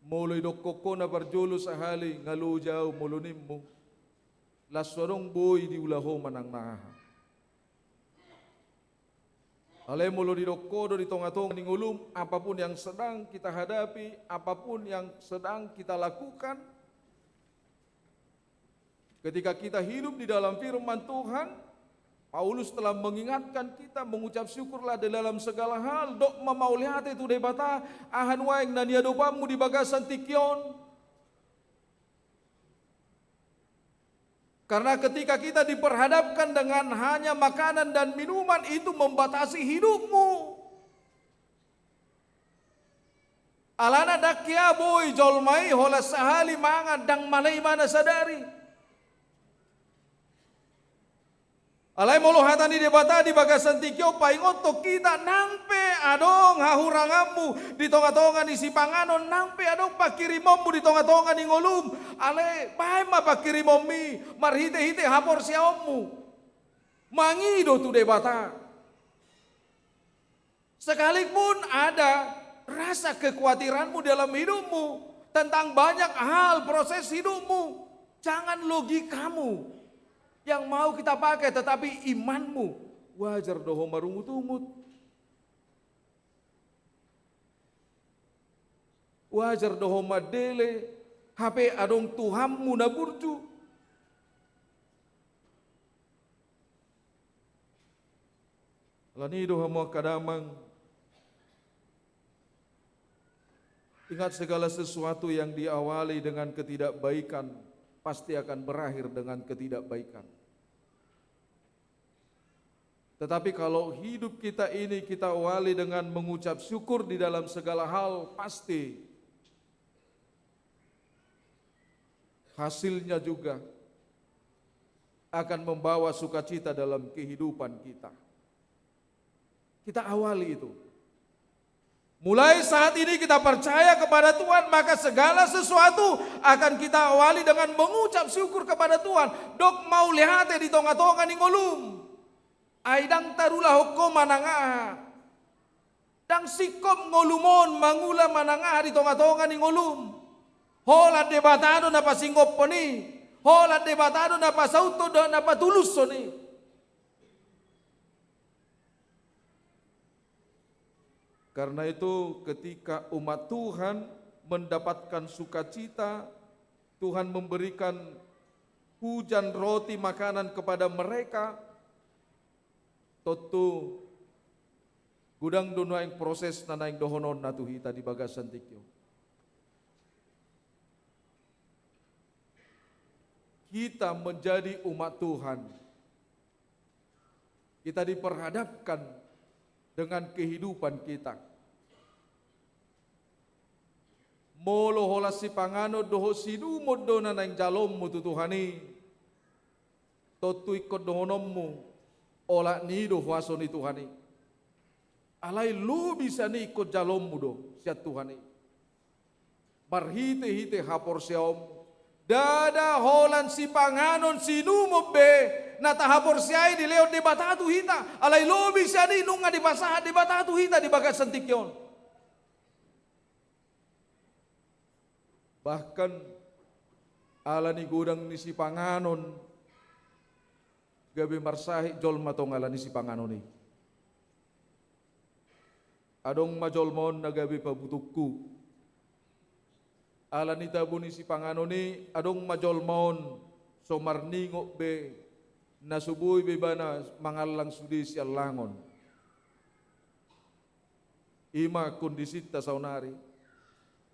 Mulai dokoko na parjolo sahali ngalujaw mulunimmo. Laswarong boy di ulaho manang naha. Alai mulu di dokodo di tonga-tonga ning ulum, apapun yang sedang kita hadapi, apapun yang sedang kita lakukan, ketika kita hidup di dalam firman Tuhan, Paulus telah mengingatkan kita mengucap syukurlah di dalam segala hal. Dok mamaulihate tu debata ahan waeng dan yadopamu di bagasan tikion. Karena ketika kita diperhadapkan dengan hanya makanan dan minuman, itu membatasi hidupmu. Alana dakya boy jolmai hola sahali manga dang malai mana sadari. Alai molo hatani debata di bagasan tikyo paingoto kita nangpe adong hahurangamu di tonga-tonga ni sipanganon nangpe adong pakirimommu di tonga-tonga ni ngolum. Ale bae ma pakirimommi marhite-hite hapor siaommu. Mangido tu debata. Sekalipun ada rasa kekhawatiranmu dalam hidupmu tentang banyak hal proses hidupmu, jangan logikamu yang mau kita pakai, tetapi imanmu. Wajar doho marungut-ungut. Wajar doho madele HP adong Tuhanmu na burju. Lani doho mo kadamang. Ingat segala sesuatu yang diawali dengan ketidakbaikan pasti akan berakhir dengan ketidakbaikan. Tetapi kalau hidup kita ini kita awali dengan mengucap syukur di dalam segala hal, pasti hasilnya juga akan membawa sukacita dalam kehidupan kita. Kita awali itu. Mulai saat ini kita percaya kepada Tuhan, maka segala sesuatu akan kita awali dengan mengucap syukur kepada Tuhan. Dok mau lihat di tonga-tonga ning ngolum. Aidang tarulah hukum mananga. Dang sikom ngolumon mangula mananga di tonga-tonga ning ngolum. Hola debatado na pasinggop po ni. Hola debatado na pasauto na patulus ni. Karena itu ketika umat Tuhan mendapatkan sukacita, Tuhan memberikan hujan roti makanan kepada mereka, tentu gudang dono yang proses na naing dohonon na tuhita di bagasan tikyo. Kita menjadi umat Tuhan, kita diperhadapkan dengan kehidupan kita. Molo holas si pangano doho sinumod do na naing jalom mo tutuhani, totu ikot dohonommu ola ni do huaso ni Tuhani. Alay lu bisa ni ikot jalom mo do siya Tuhani. Barhite-hite hapor siyaom, dada holan si panganon sinumob be, natahapor siya di leon di batatu hita, alay lu bisa ni nunga di basahan di batatu hita di bagat santikyon. Bahkan ala ni gudang ni si panganon gabi marsahi jol matong ala ni si panganon ni. Adong majolmon na gabi pabutukku. Ala ni tabu ni si panganon ni adong majolmon so marningo be nasubuy be bana mangalang sudi si alangon. Ima kondisita saunari.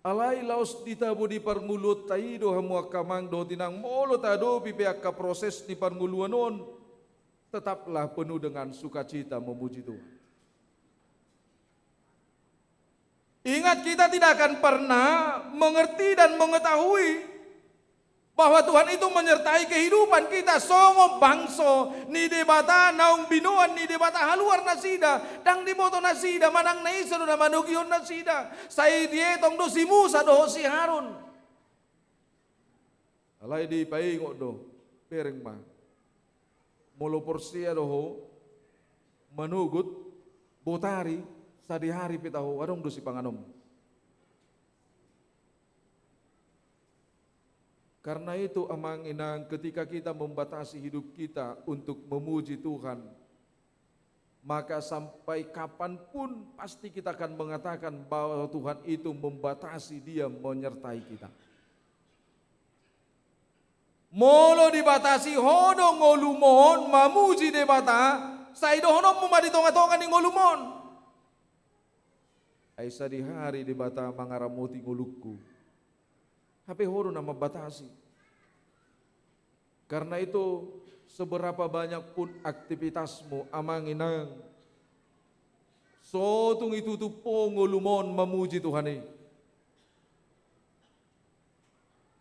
Alay laos ditabu di parmulut taido hamua kamang do tinang molo tado pipiak ka proses di parmuluan non, tetaplah penuh dengan sukacita memuji Tuhan. Ingat kita tidak akan pernah mengerti dan mengetahui bahwa Tuhan itu menyertai kehidupan kita. Songo bangso ni debata naung binuan ni debata haluar nasida dang di moto nasida manang naisa do na manugion nasida sai die tong do si Musa do si Harun alay di paingo do pereng ma molo porsia do manugut botari sa di hari pitaho adong do si panganom. Karena itu amang inang ketika kita membatasi hidup kita untuk memuji Tuhan, maka sampai kapanpun pasti kita akan mengatakan bahwa Tuhan itu membatasi, Dia menyertai kita. Molo dibatasi hodong ngolumon mamuji debata, saido honom muma ditonga-tonga ni ngolumon. Aisa di hari debata mangaramuti ngolukku. Hape horo na mabatasi. Karena itu seberapa banyak pun aktivitasmu amang inang, sotung itu tupo ngolumon mamuji Tuhan.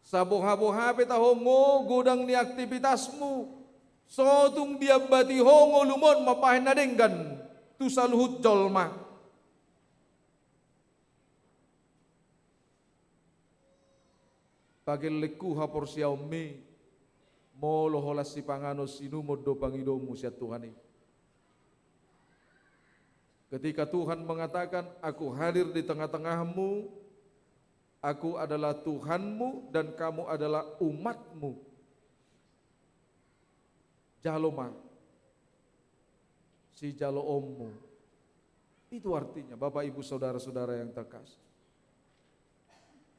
Saboha-boha petaho ngo godang ni aktivitasmu, sotung dia batiho ngolumon mapahin na denggan tu saluhut jolma. Pagil leku hapor siyaumi molo holas si pangano sinumod do pangidomu siya Tuhani. Ketika Tuhan mengatakan aku hadir di tengah-tengahmu, aku adalah Tuhanmu dan kamu adalah umatmu. Jaloma si jalo ommu. Itu artinya Bapak Ibu Saudara-saudara yang terkasih.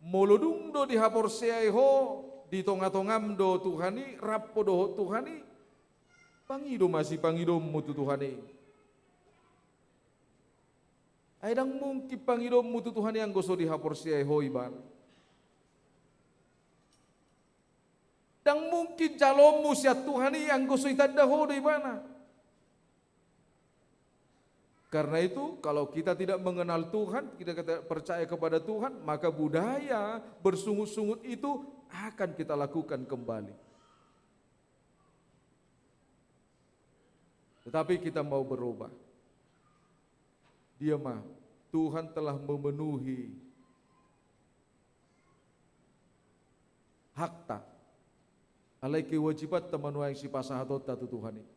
Molodung do di hapor seaiho di tonga-tongam do Tuhani rapo do Tuhani pangido masih pangido mutu Tuhani. Aidang mungkin pangido mutu Tuhani yang goso di hapor seaiho iban. Dan mungkin jalomu siat Tuhani yang goso itadaho do ibana. Karena itu kalau kita tidak mengenal Tuhan, kita percaya kepada Tuhan, maka budaya bersungut-sungut itu akan kita lakukan kembali. Tetapi kita mau berubah. Dia mah Tuhan telah memenuhi hakta. Alai kewajiban teman yang si pasahatot tatu Tuhan ini.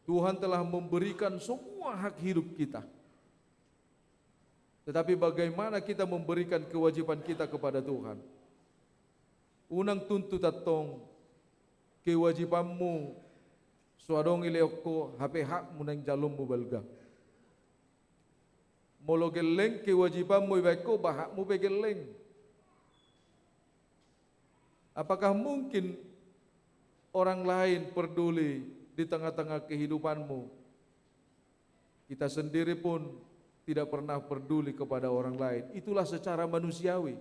Tuhan telah memberikan semua hak hidup kita. Tetapi bagaimana kita memberikan kewajiban kita kepada Tuhan? unang tuntutatong kewajibanmu suadong ileokko hape hakmu nang jalummu balga. Molo geleng kewajibanmu ibaiko bahakmu begeleng. Apakah mungkin orang lain peduli di tengah-tengah kehidupanmu? Kita sendiri pun tidak pernah peduli kepada orang lain. Itulah secara manusiawi.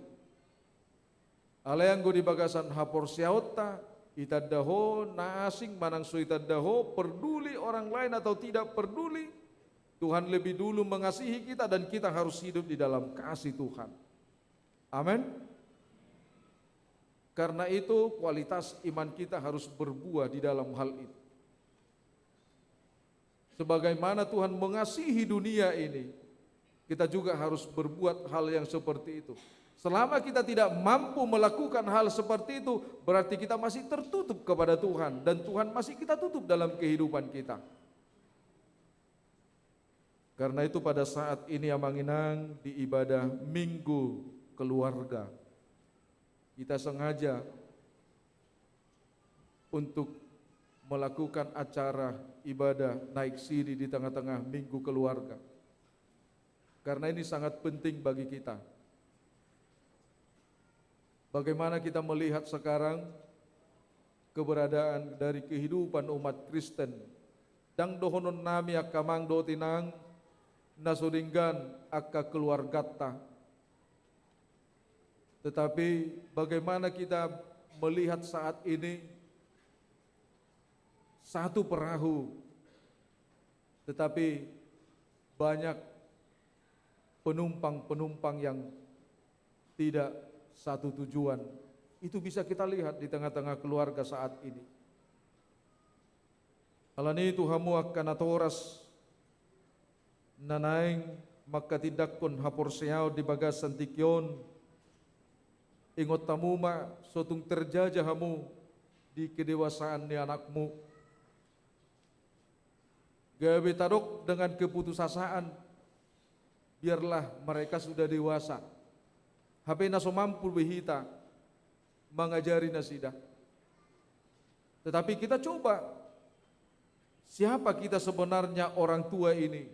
Alayanggo di bagasan hapor siauta, itadaho na asing manang su itadaho, peduli orang lain atau tidak peduli, Tuhan lebih dulu mengasihi kita dan kita harus hidup di dalam kasih Tuhan. Amin. Karena itu kualitas iman kita harus berbuah di dalam hal itu. Sebagaimana Tuhan mengasihi dunia ini, kita juga harus berbuat hal yang seperti itu. Selama kita tidak mampu melakukan hal seperti itu, berarti kita masih tertutup kepada Tuhan dan Tuhan masih kita tutup dalam kehidupan kita. Karena itu pada saat ini Amanginang di ibadah Minggu Keluarga, kita sengaja untuk melakukan acara ibadah naik siri di tengah-tengah Minggu Keluarga. Karena ini sangat penting bagi kita. Bagaimana kita melihat sekarang keberadaan dari kehidupan umat Kristen. Dang dohonon nami akamang dotinang nasudinggan akka keluargata. Tetapi bagaimana kita melihat saat ini satu perahu, tetapi banyak penumpang-penumpang yang tidak satu tujuan. Itu bisa kita lihat di tengah-tengah keluarga saat ini. Alani Tuhamu akan atoras nanaing maka tidak pun hapor siyaw di bagasan tikyon. Ingot tamuma sotung terjajahamu di kedewasaan ni anakmu. Gawe tarok dengan keputusasaan, biarlah mereka sudah dewasa. Hape naso mampu behita mengajari nasida. Tetapi kita coba, siapa kita sebenarnya orang tua ini?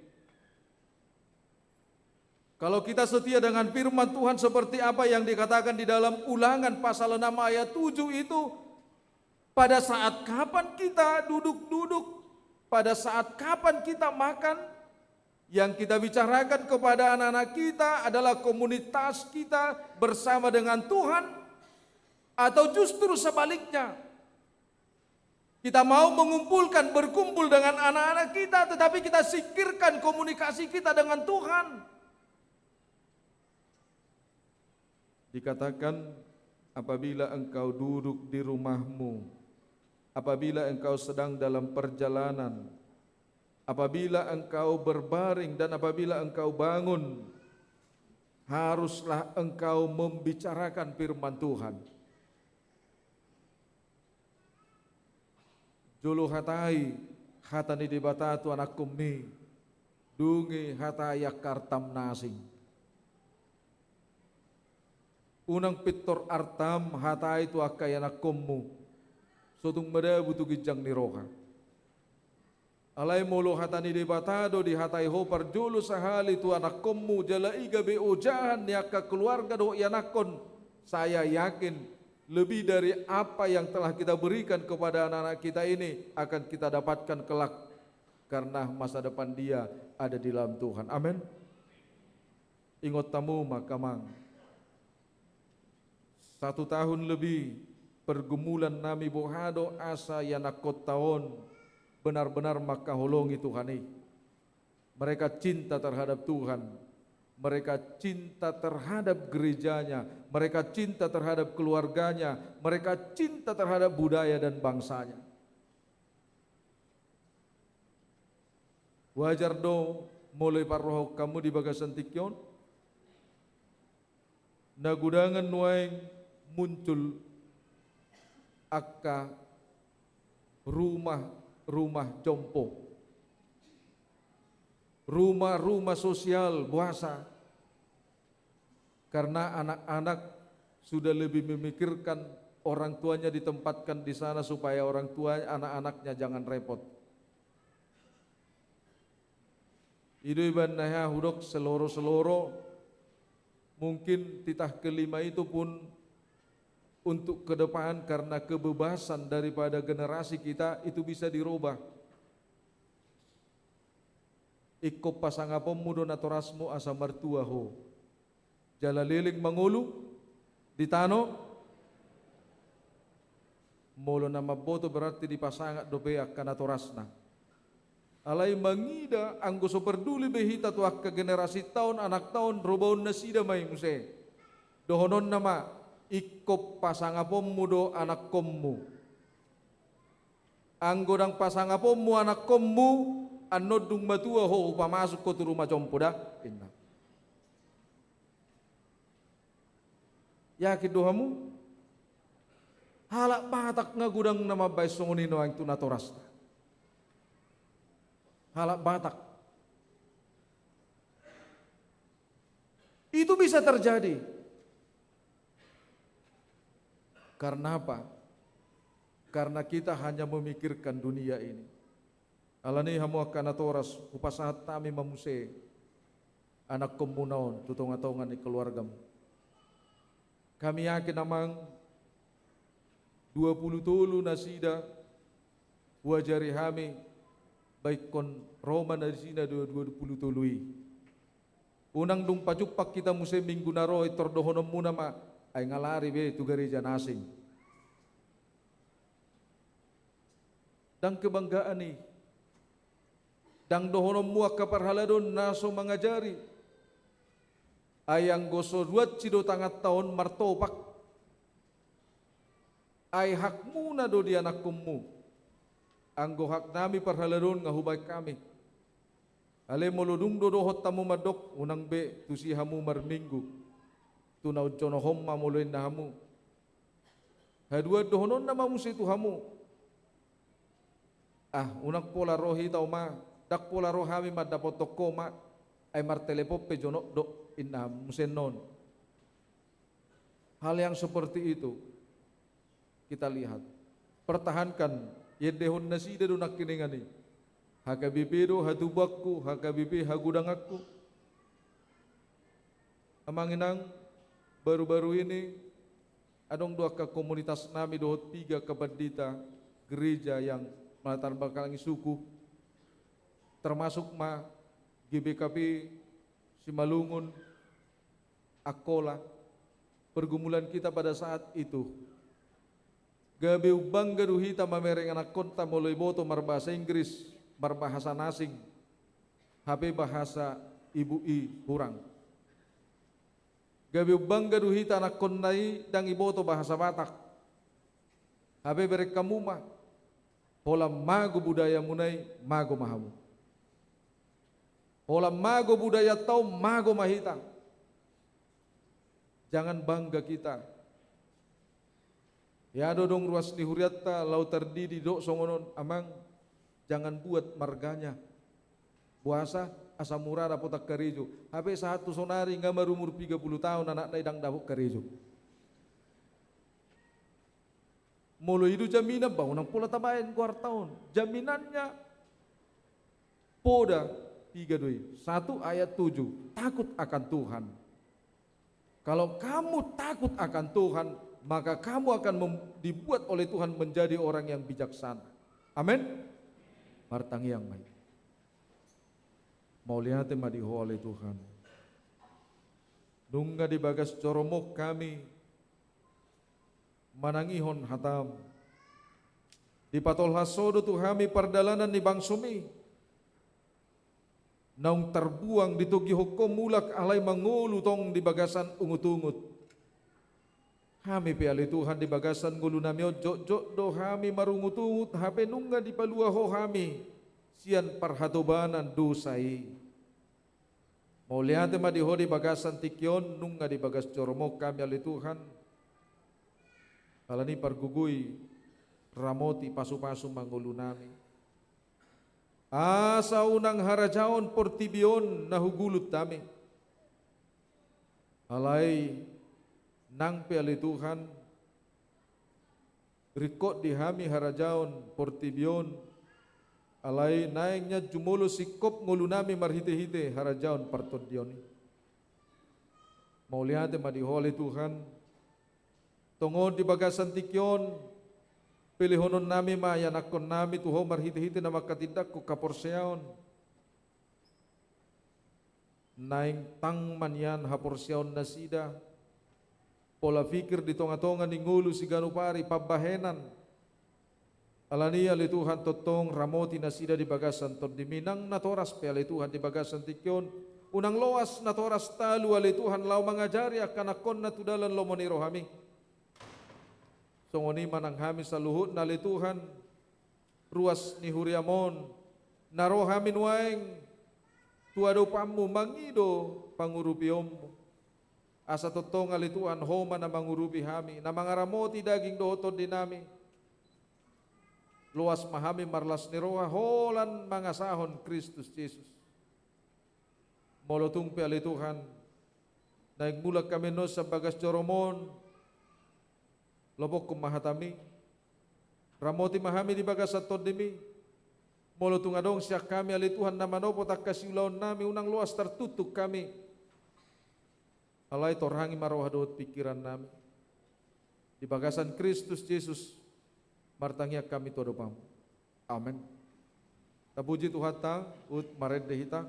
Kalau kita setia dengan firman Tuhan seperti apa yang dikatakan di dalam Ulangan pasal 6 ayat 7 itu, pada saat kapan kita duduk-duduk, pada saat kapan kita makan, yang kita bicarakan kepada anak-anak kita adalah komunitas kita bersama dengan Tuhan, atau justru sebaliknya, kita mau mengumpulkan, berkumpul dengan anak-anak kita, tetapi kita singkirkan komunikasi kita dengan Tuhan. Dikatakan apabila engkau duduk di rumahmu, apabila engkau sedang dalam perjalanan, apabila engkau berbaring dan apabila engkau bangun, haruslah engkau membicarakan firman Tuhan. Julu hatai hatani di batatu anakum ni dungi hataya kartam nasing. Unang pitor artam hatai tu akayana kommu sotung mada butu gijang ni roha. Alay molo hatani di batado di hatai ho parjulu sahali tu anak kommu jala iga be ojahan niaka keluarga do yanakon. Saya yakin lebih dari apa yang telah kita berikan kepada anak-anak kita ini akan kita dapatkan kelak, karena masa depan dia ada di dalam Tuhan. Amin. Ingot tamu makamang 1 tahun lebih pergumulan nami bohado asa yanakot tahun benar-benar makaholongi Tuhani. Mereka cinta terhadap Tuhan, mereka cinta terhadap gerejanya, mereka cinta terhadap keluarganya, mereka cinta terhadap budaya dan bangsanya. Wajar do mulai paroh kamu di bagasan tikyon, nagudangan nuaing muncul akka rumah jompo, rumah sosial buasa, karena anak-anak sudah lebih memikirkan orang tuanya ditempatkan di sana supaya orang tua anak-anaknya jangan repot. Idu iban naya hudok seloro-seloro, mungkin titah kelima itu pun untuk ke depan karena kebebasan daripada generasi kita itu bisa dirubah. Ikop pasangapom mudo natorasmo asa martua ho. Jalaliling mangulu ditano molo na maboto berarti dipasangat dobeak kanatorasna. Alay mangida ang gusto perduli behita tuak ke generasi tahun anak tahun robaon na sida may muse. Dohonon nama ikop pasangapom mudo anak kommu. Ang godang pasangapom mu anak kommu anodung matua ho pamasuk ko tu rumah compoda inna. Yakin dohamu halak batak ngagudang nama bay songonino ang tunatorasna. Halak batak. Itu bisa terjadi. Karena apa? Karena kita hanya memikirkan dunia ini. Alani hamu akan atoras upasahat tami mamuse anak komunaon tutong-atongan di keluargamu. Kami yakin namang 20 tulu nasida wajari hami baik kon Roma dari sini 20 tului. Unang dung pacupak kita musim minggu naro itordohonom muna ma ay ngalari be tu gereja nasing. Dan kebanggaan ni dang dohonom muak kaparhaladon naso mangajari ayang goso duat cido tangat tahun martopak ay hakmu na do di anak kummu anggo hak nami parhaladon ngahubay kami ale molodung do dohot tamu madok unang be tusi hamu marminggu tunaw jonohom mamuloy na hamu hadua dohonon na mamusi tu hamu unang pola rohi tau ma dak pola roh hami madapot toko ma ay martelepop pe jonok do inna musenon. Hal yang seperti itu kita lihat. Pertahankan yedehon nasida do nakkiningani. Hakabibi do hatubakku, hakabibi hagudangakku. Amanginang baru-baru ini adong dua ke komunitas nami dohot 3 kabadita gereja yang melatar belakangi suku termasuk ma GBKP Simalungun Akola pergumulan kita pada saat itu gabe bangga duhita mamereng anak konta mulai boto marbahasa Inggris marbahasa nasing HP bahasa ibu kurang gabe bangga duhita anak kondai dang iboto bahasa Batak HP berek kamuma pola mago budaya munai mago mahamu pola mago budaya tau mago mahita. Jangan bangga kita. Ya dodong ruas di huriatta lau terdidi do songonon amang jangan buat marganya. Puasa asa murada potak karejo. Habe satu sonari ngamar umur 30 tahun anak naidang dapuk karejo. Molo itu jaminan bangunan pola tabayan kuar tahun. Jaminannya poda 3:1 ayat 7 takut akan Tuhan. Kalau kamu takut akan Tuhan, maka kamu akan dibuat oleh Tuhan menjadi orang yang bijaksana. Amin. Martang yang baik. Mau lihat madiho oleh Tuhan. Nungga di bagas coromok kami manangihon hatam. Di patol hasodo tu kami perdalanan di bangsumi. Naung terbuang di tugi hukum mulak alai mangulu tong di bagasan ungut-ungut. Kami piali Tuhan di bagasan ngulu nami ojo do kami marungut-ungut hape nungga di palua ho kami sian parhatobanan dosai. Mau lihat ma di ho di bagasan tikyon nungga di bagas coromok kami ali Tuhan. Alani pargugui ramoti pasu-pasu mangulu nami. Asa unang harajaon portibion nahugulut tami. Alay nang piali Tuhan rikot dihami harajaon portibion alai naingnya jumulu sikop ngulunami marhite-hite harajaon partodioni. Mau lihat madihole Tuhan, tongod di bagasan tikyon, pilihonon nami mayanakon nami tuho marhite-hite na makatindak ko kaporseaon. Naing tang manyan haporseaon na sida, pola fikir di tonga-tonga ni ngulu si ganupari pabahenan. Alania li Tuhan totong ramoti na sida di bagasan ton diminang natoras pe ali Tuhan di bagasan tikyon. Unang loas natoras talu ali Tuhan lau mangajari akan akon na tudalan lomoni rohami. Songoni manang hami sa luhut na ali Tuhan ruas ni huriamon na rohami nuaing tuado pamu mangido pangurupiommu. Asa totong ali Tuhan homa na mangurupi hami na mangaramoti daging dohoton dinami. Luas mahami marlas ni roha holan mangasahon Kristus Yesus. Molotung pe ali Tuhan naik mulak kami nos sa bagas joromon lobok kumahatami ramoti mahami di bagas aton demi molotung adong siak kami ali Tuhan na manopo tak kasiulaon nami unang luas tertutup kami alai torhangi marohadot pikiran nami di bagasan Kristus Yesus martangnya kami todopam. Amin. Tapuji Tuhan ta ut marede hita.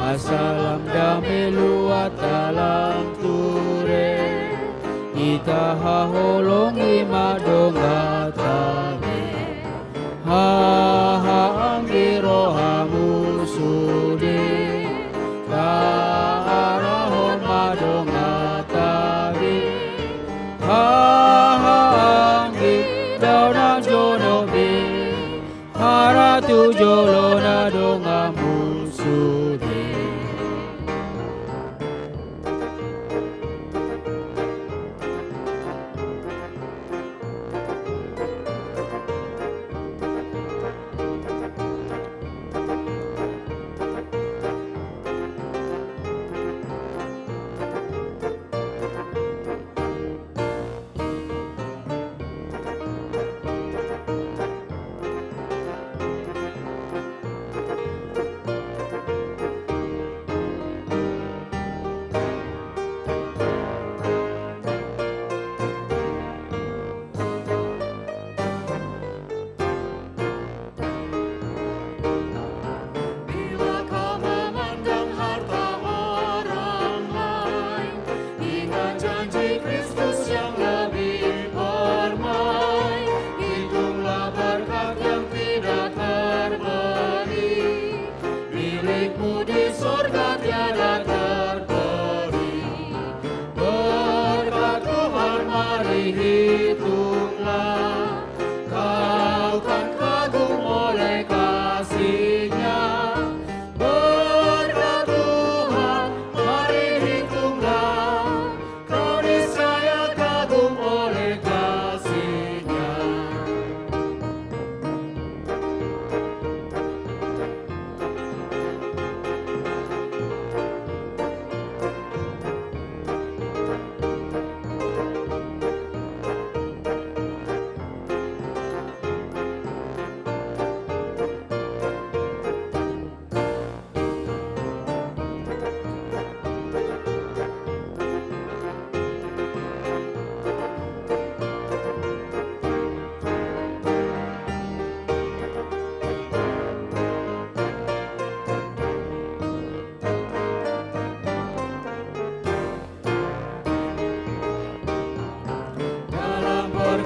Asalam dame luat dalam ture Ita haholongi madongatane Angiro hamusude Kaarahon madongatane Anggi daunang jonobe Haratu jolona dongamusude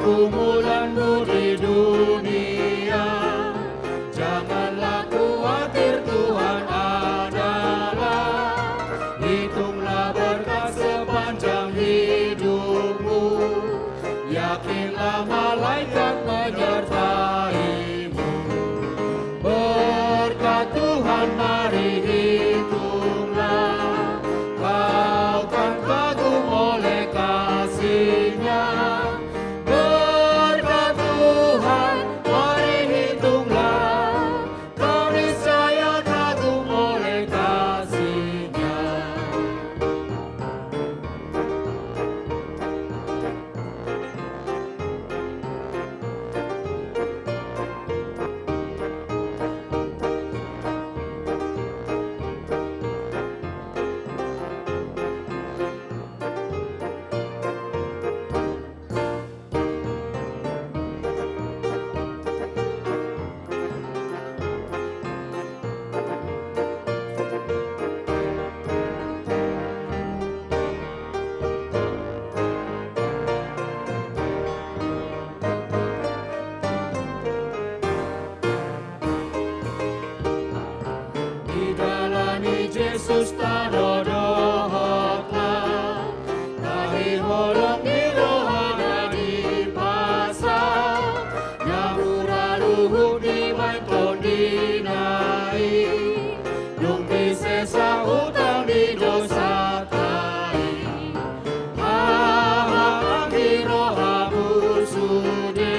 pergumulanmu di dunia. Janganlah khawatir, Tuhan adalah. Hitunglah berkat sepanjang hidupmu. Yakinlah malaikat menyertaimu. Berkat Tuhan mari hitunglah. Kau kan kagum oleh kasih-Nya. Berkat Tuhan mari hitunglah. Kau niscaya kagum oleh kasih-Nya. Di dalam Yesus tanodohotlah. Tahi holong di rohana di pasar. Nyamura luhuk di mainton dinai. Dung di sesa utang di dosa tai. Anggi rohamu sude.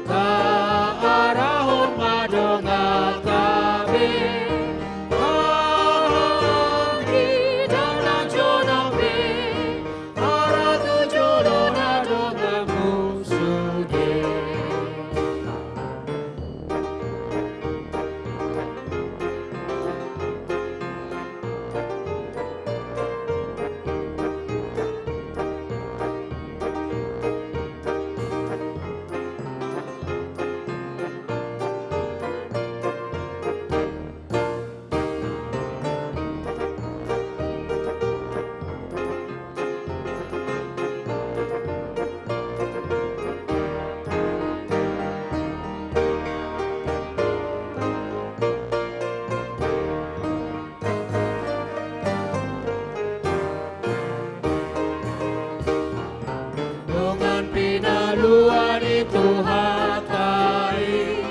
Tak arahon madongat kabe. Dengan pinaluan itu hatai.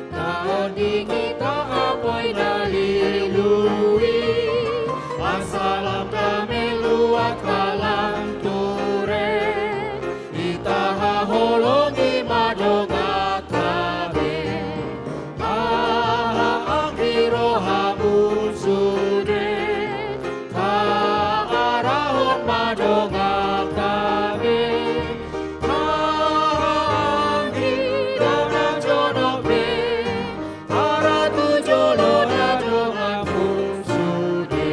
Taon dingi tak apoy nalilui. Asalam kami luat kalang ture. Itaha holongi madongat kabe. Anggi rohamu sude. Arahon madongat kabe. Anggi dona jodoh be. Aratu jodoh nadongamu sude.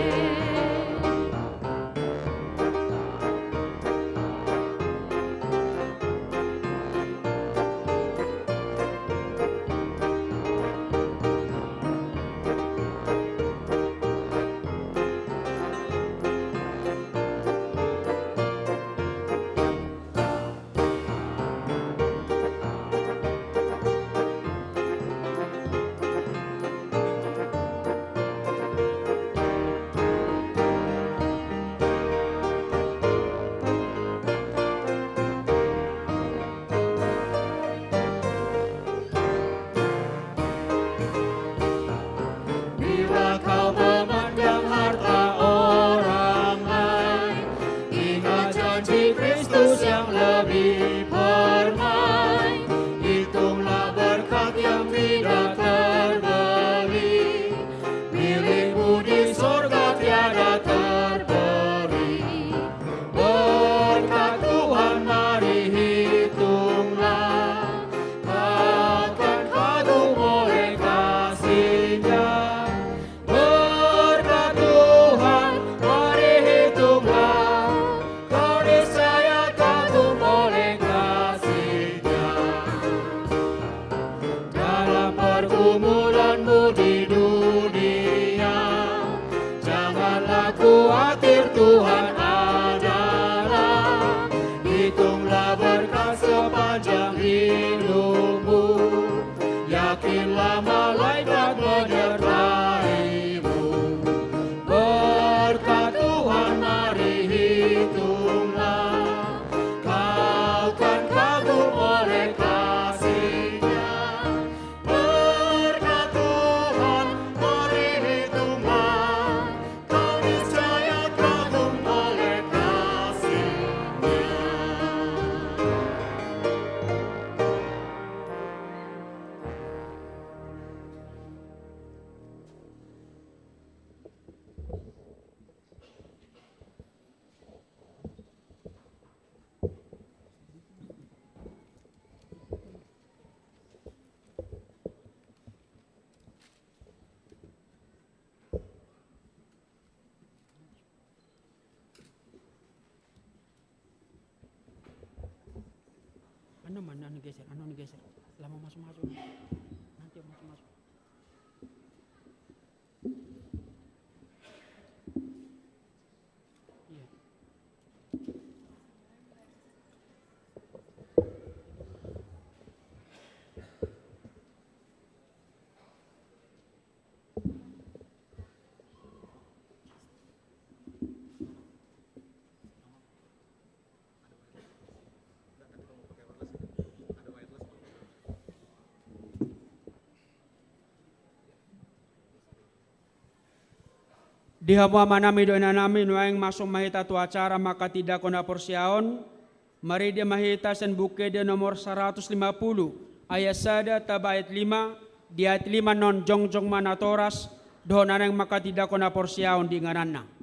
Bila kau memandang harta orang lain, ingat janji Kristus yang lebih permai. Hitunglah berkat yang tidak terbeli, milikmu di sorga tiada terberi. Berkat Tuhan mari hitunglah. Kau kan kagum oleh kasih-Nya. Berkat Tuhan mari hitunglah. Kau niscaya kagum oleh kasih-Nya. berhitunglah, kau kan kagum oleh kasih-Nya. Berkat Tuhan berhitunglah, kau niscaya kagum oleh kasih-Nya. Anu geser. Lama masuk. Nanti masuk. Iya. Di hawa manami doina nami nuaing masuk mahita tu acara maka tidak kona porsiaon. Mari dia mahita sen buke dia nomor 150 ayat sada taba ayat 5 di ayat 5 non jongjong manatoras dohonanang maka tidak kona porsiaon di ngaranna.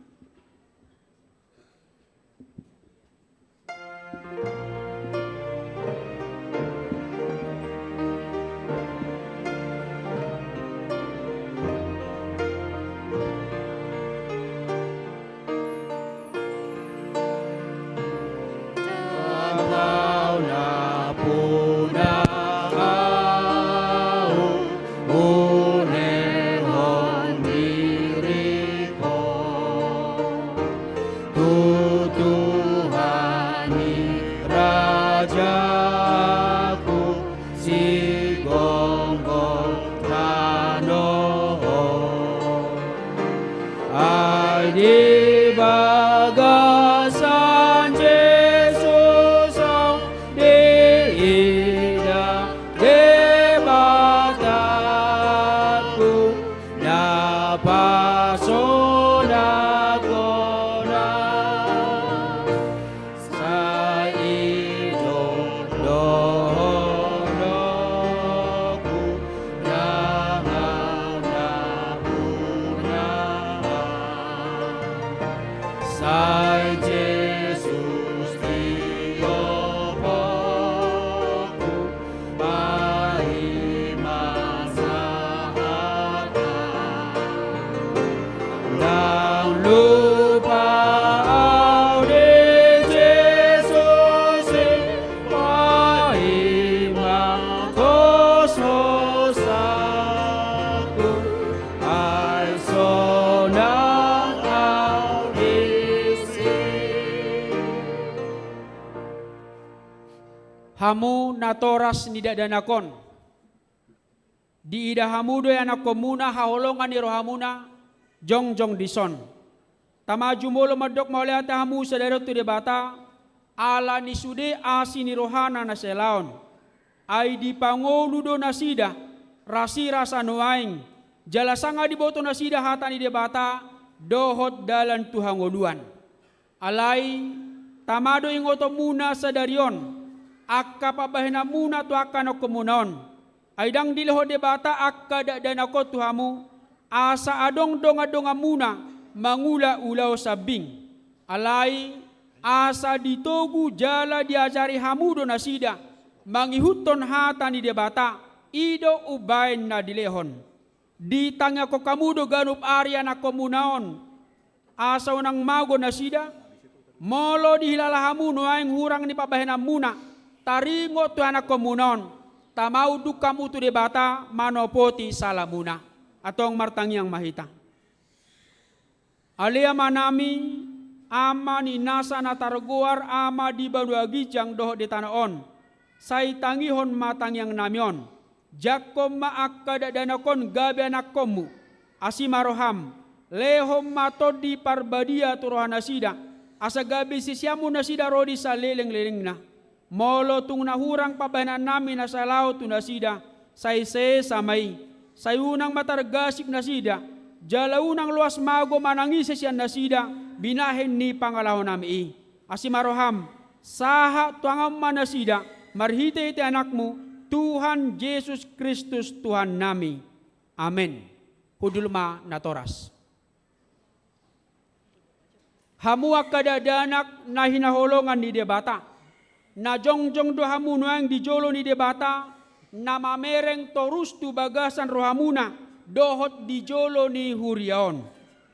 Hamu natoras nida danakon. Di ida hamudo anak komuna haholongan ni rohamuna jongjong dison. Tamaju molo madok mauleata hamu sadaro tu debata ala ni sude asi ni rohana na selaon. Ai di pangolu do nasida rasi rasa noaing jalasanga di boto nasida hata ni debata dohot dalan tuhangoduan. Alai tamado ingoto muna sadarion. Akka pabahina muna tu akan komunon. Aidang dileho debata akka dadana ko tuhamu asa adong donga muna mangula ulau sabing. Alai asa ditogu jala diajari hamudo nasida mangihuton hata ni debata ido ubain na dilehon. Di tanga ko kamudo ganup area na komunaon asa unang mago nasida molo dihilalahamu nuaing hurang ni pabahina muna. Taringo tu anak komunon, tamau dukamu tu debata manopoti salamuna atong martangyang mahita. Alia manami ama ni nasa na targuar ama di baduagijang doho di tanaon. Say tangihon matangyang namion. Jakom maakka dadanakon gabi anak komu. Asimaroham lehom matod di parbadia turohanasida. asa gabi sisiamu na sida rodi sa leleng-leleng na. Molo tung nahurang pabanan namin na sa laot na sida, sayse samay, sayunang matargasip na sida, jalaunang luas mago manangisi siya na sida, binahin ni pangalaw nami. Asimaroham, saha tuangam manasida, marhite iti anakmu, Tuhan Yesus Kristus Tuhan nami. Amen. Hudulma na toras. Hamuak kadadanak na hinaholongan ni debata. Na jongjong do hamunuang di jolo ni debata. Na mamereng torus tu bagasan rohamuna. Dohot di jolo ni huriaon.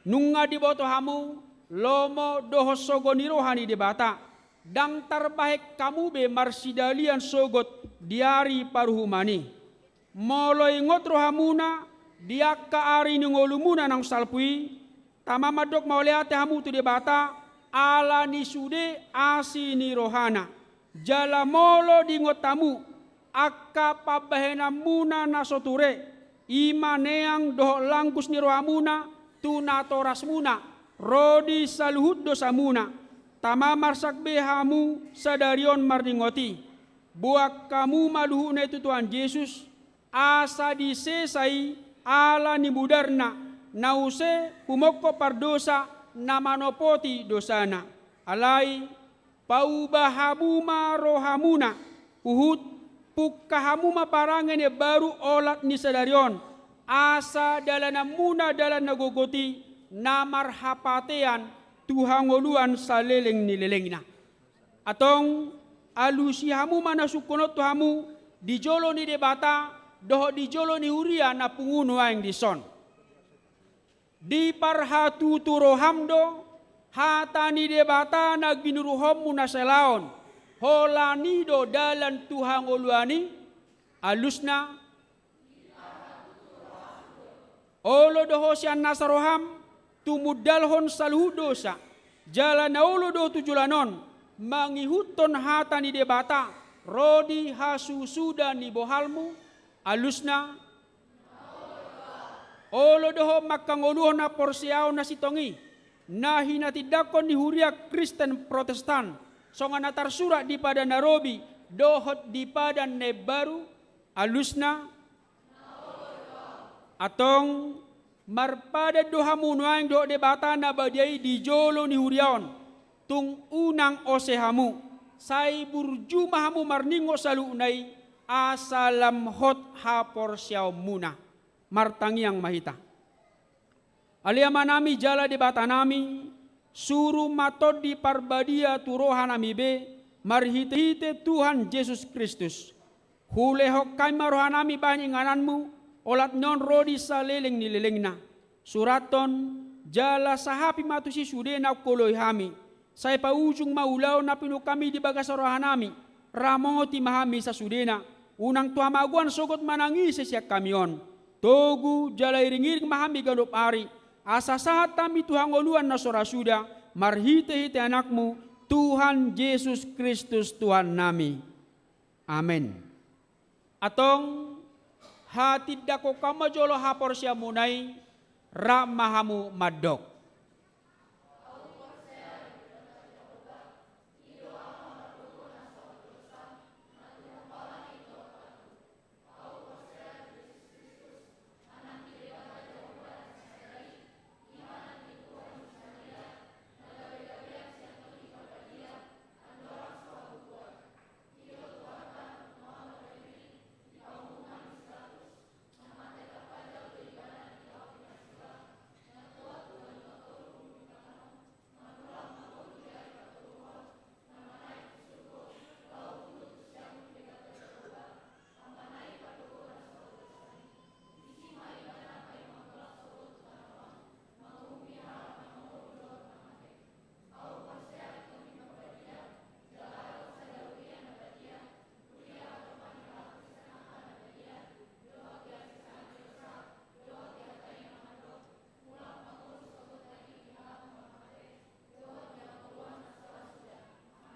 Nunga di boto hamu. Lomo dohos sogo ni roha ni debata. Dang tarbahek kamu be marsidalian sogot diari paruhumani. Moloy ngot rohamuna. Dia kaari ni ngolumuna ng salpui. Tamamadok mauliate hamu tu debata. Ala ni sude asi ni rohana. Jala molo di ngotamu. Akka pabahena muna na soture. Imaneang doho langkus ni rohamuna. Tuna toras muna. Rodi saluhud dosa muna. Tamamarsak behamu sadarion marningoti. Buak kamu maluhu na ito Tuhan Yesus. Asa disesai. Ala ni budarna nause humoko pardosa na manopoti dosana. Alay paubahamuma rohamuna uhut pukkahamuma parangene baru olat ni sadarion. Asa dalana muna dalan nagogoti na marhapatean tuhangoluan sa leleng ni leleng na. Atong alusihamu manasukunot tuhamu di jolo ni debata doho di jolo ni huria na punguno ang dison. Di parhatu turohamdo hata ni debata na ginuruhom mo na selaon. Holanido dalan tuhang uluani alus na. Olo doho siya nasaroham tumudalhon saludosa. Jala na ulo do tujulanon mangihuton hata ni debata rodi hasusuda ni bohalmu. Alus na olo doho makanguluhan na porsiyaw na sitongi na hinatidakon ni huria Kristen Protestan so nga natarsura di pada Nairobi dohot di pada Nebaru alus na atong marpada doha munuang do debata na badiay di jolo ni huriaon tung unang osehamu say burjumahamu marningo sa luunay asalam hot hapor siyaw muna. Martangiang mahita. Aliama nami jala debata nami. Suru matod di parbadia turohan nami be. Marhite-hite Tuhan Yesus Kristus. Hulehok kay marohan nami banyangananmu. Olat non rodi sa leleng ni leleng na. Suraton jala sahapi matusi sude na koloy hami. Say paujung maulaw na pinukami di bagas rohan nami. Ramoti mahami sa sudena. Unang tuamaguan sogot manangis siya kamyon. Togu jalay ringiring mahami ganop ari. Asasahat kami Tuhan oluan na sorasuda. Marhite-hite anakmu. Tuhan Yesus Kristus Tuhan nami. Amen. Atong hatid dako kamajolo hapor siya munay. Ramahamu madok.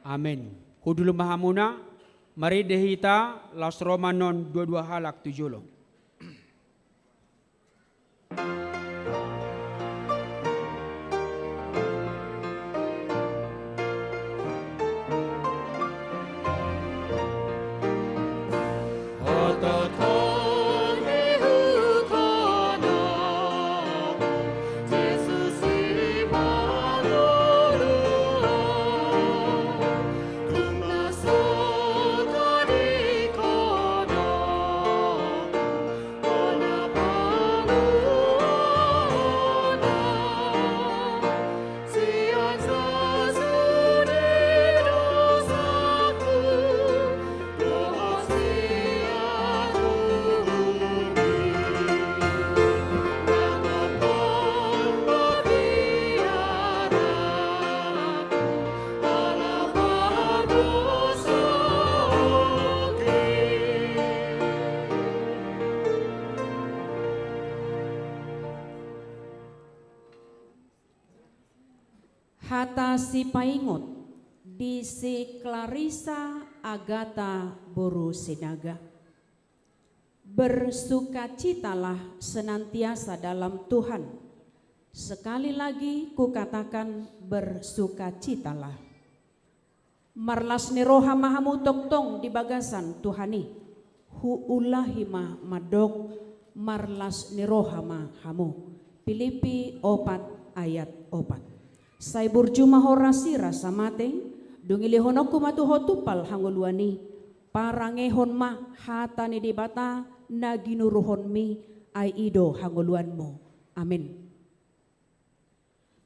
Amen. Hudul mahamuna, mari dehita las Romanon 22 halak 7. si paingot di si Clarissa Agatha Boru Sinaga. Bersukacitalah senantiasa dalam Tuhan. Sekali lagi kukatakan bersukacitalah. Marlas ni roha mahamu toktong di bagasan Tuhani. Huulahima madok marlas ni roha mahamu. Filipi 4 ayat 4. Sai burjuma horasi rasa mate, dungilihonoku matuhotupal hanguluani, parangehon ma hatani di bata naginuruhon mi ai ido hanguluanmu. Amin.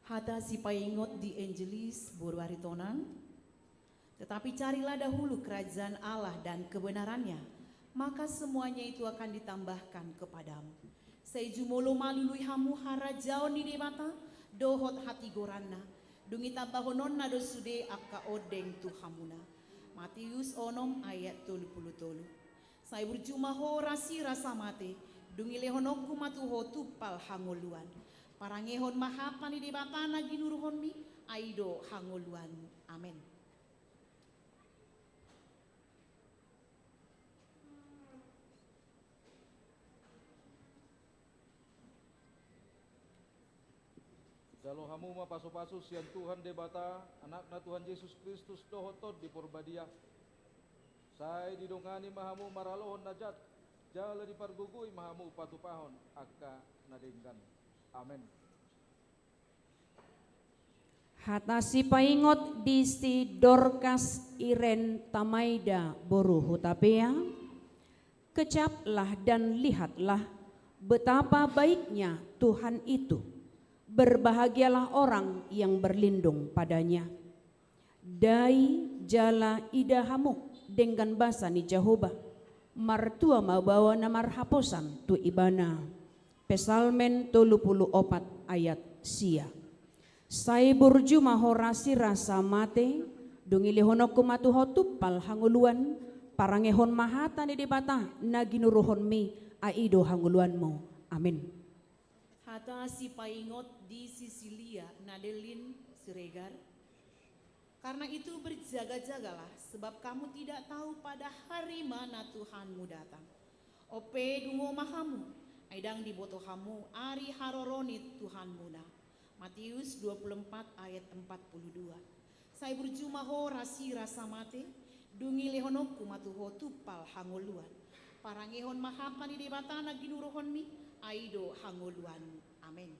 Hata si paingot di Angelis Burwaritonan, tetapi carilah dahulu kerajaan Allah dan kebenarannya, maka semuanya itu akan ditambahkan kepadamu. Seijumolo malului hamu harajaon di debata, dohot hati gorana, dungi tabahonon nado sude akka odeng tuhamuna. Matius onom ayat 30. Saya berjumaho rasi rasa mate, dungi lehonoku matuho tupal hangoluan. Parangehon mahapani di batana ginuruhon mi, aido hangoluan. Amin. Jalo hamu ma pasu-pasu sian Tuhan debata anakna Tuhan Yesus Kristus dohotot di Purbadia. Sai didongani mahamu maralohon najat, jala dipargugui mahamu patupahon akka nadinggan. Amin. Hatasi paingot di si Dorcas Iren Tamaida Boru Hutapea. Kecaplah dan lihatlah betapa baiknya Tuhan itu. Berbahagialah orang yang berlindung padanya. Dai jala idahamu dengan basani Jehovah. Martua mabawa namar haposan tu ibana. Pesalmen 34 ayat sia. Sai burjuma horasi rasa mate, dungilihonoku matuhotupal hanguluan, parangehon mahata ni debata naginuruhon mi aido hanguluanmu. Amin. Hata si paingot di Sisilia Nadelin Siregar. Karena itu berjaga-jagalah, sebab kamu tidak tahu pada hari mana Tuhanmu datang. Ope dungo mahamu, aidang di botohamu, ari haroronit Tuhanmu na. Matius 24 ayat 42. Saya berjumaho rasi rasa mate, dungi lehonoku matuho tupal hangoluan. Parangehon mahapani di batana ginuruhon mi, aido hangoluan. Amin.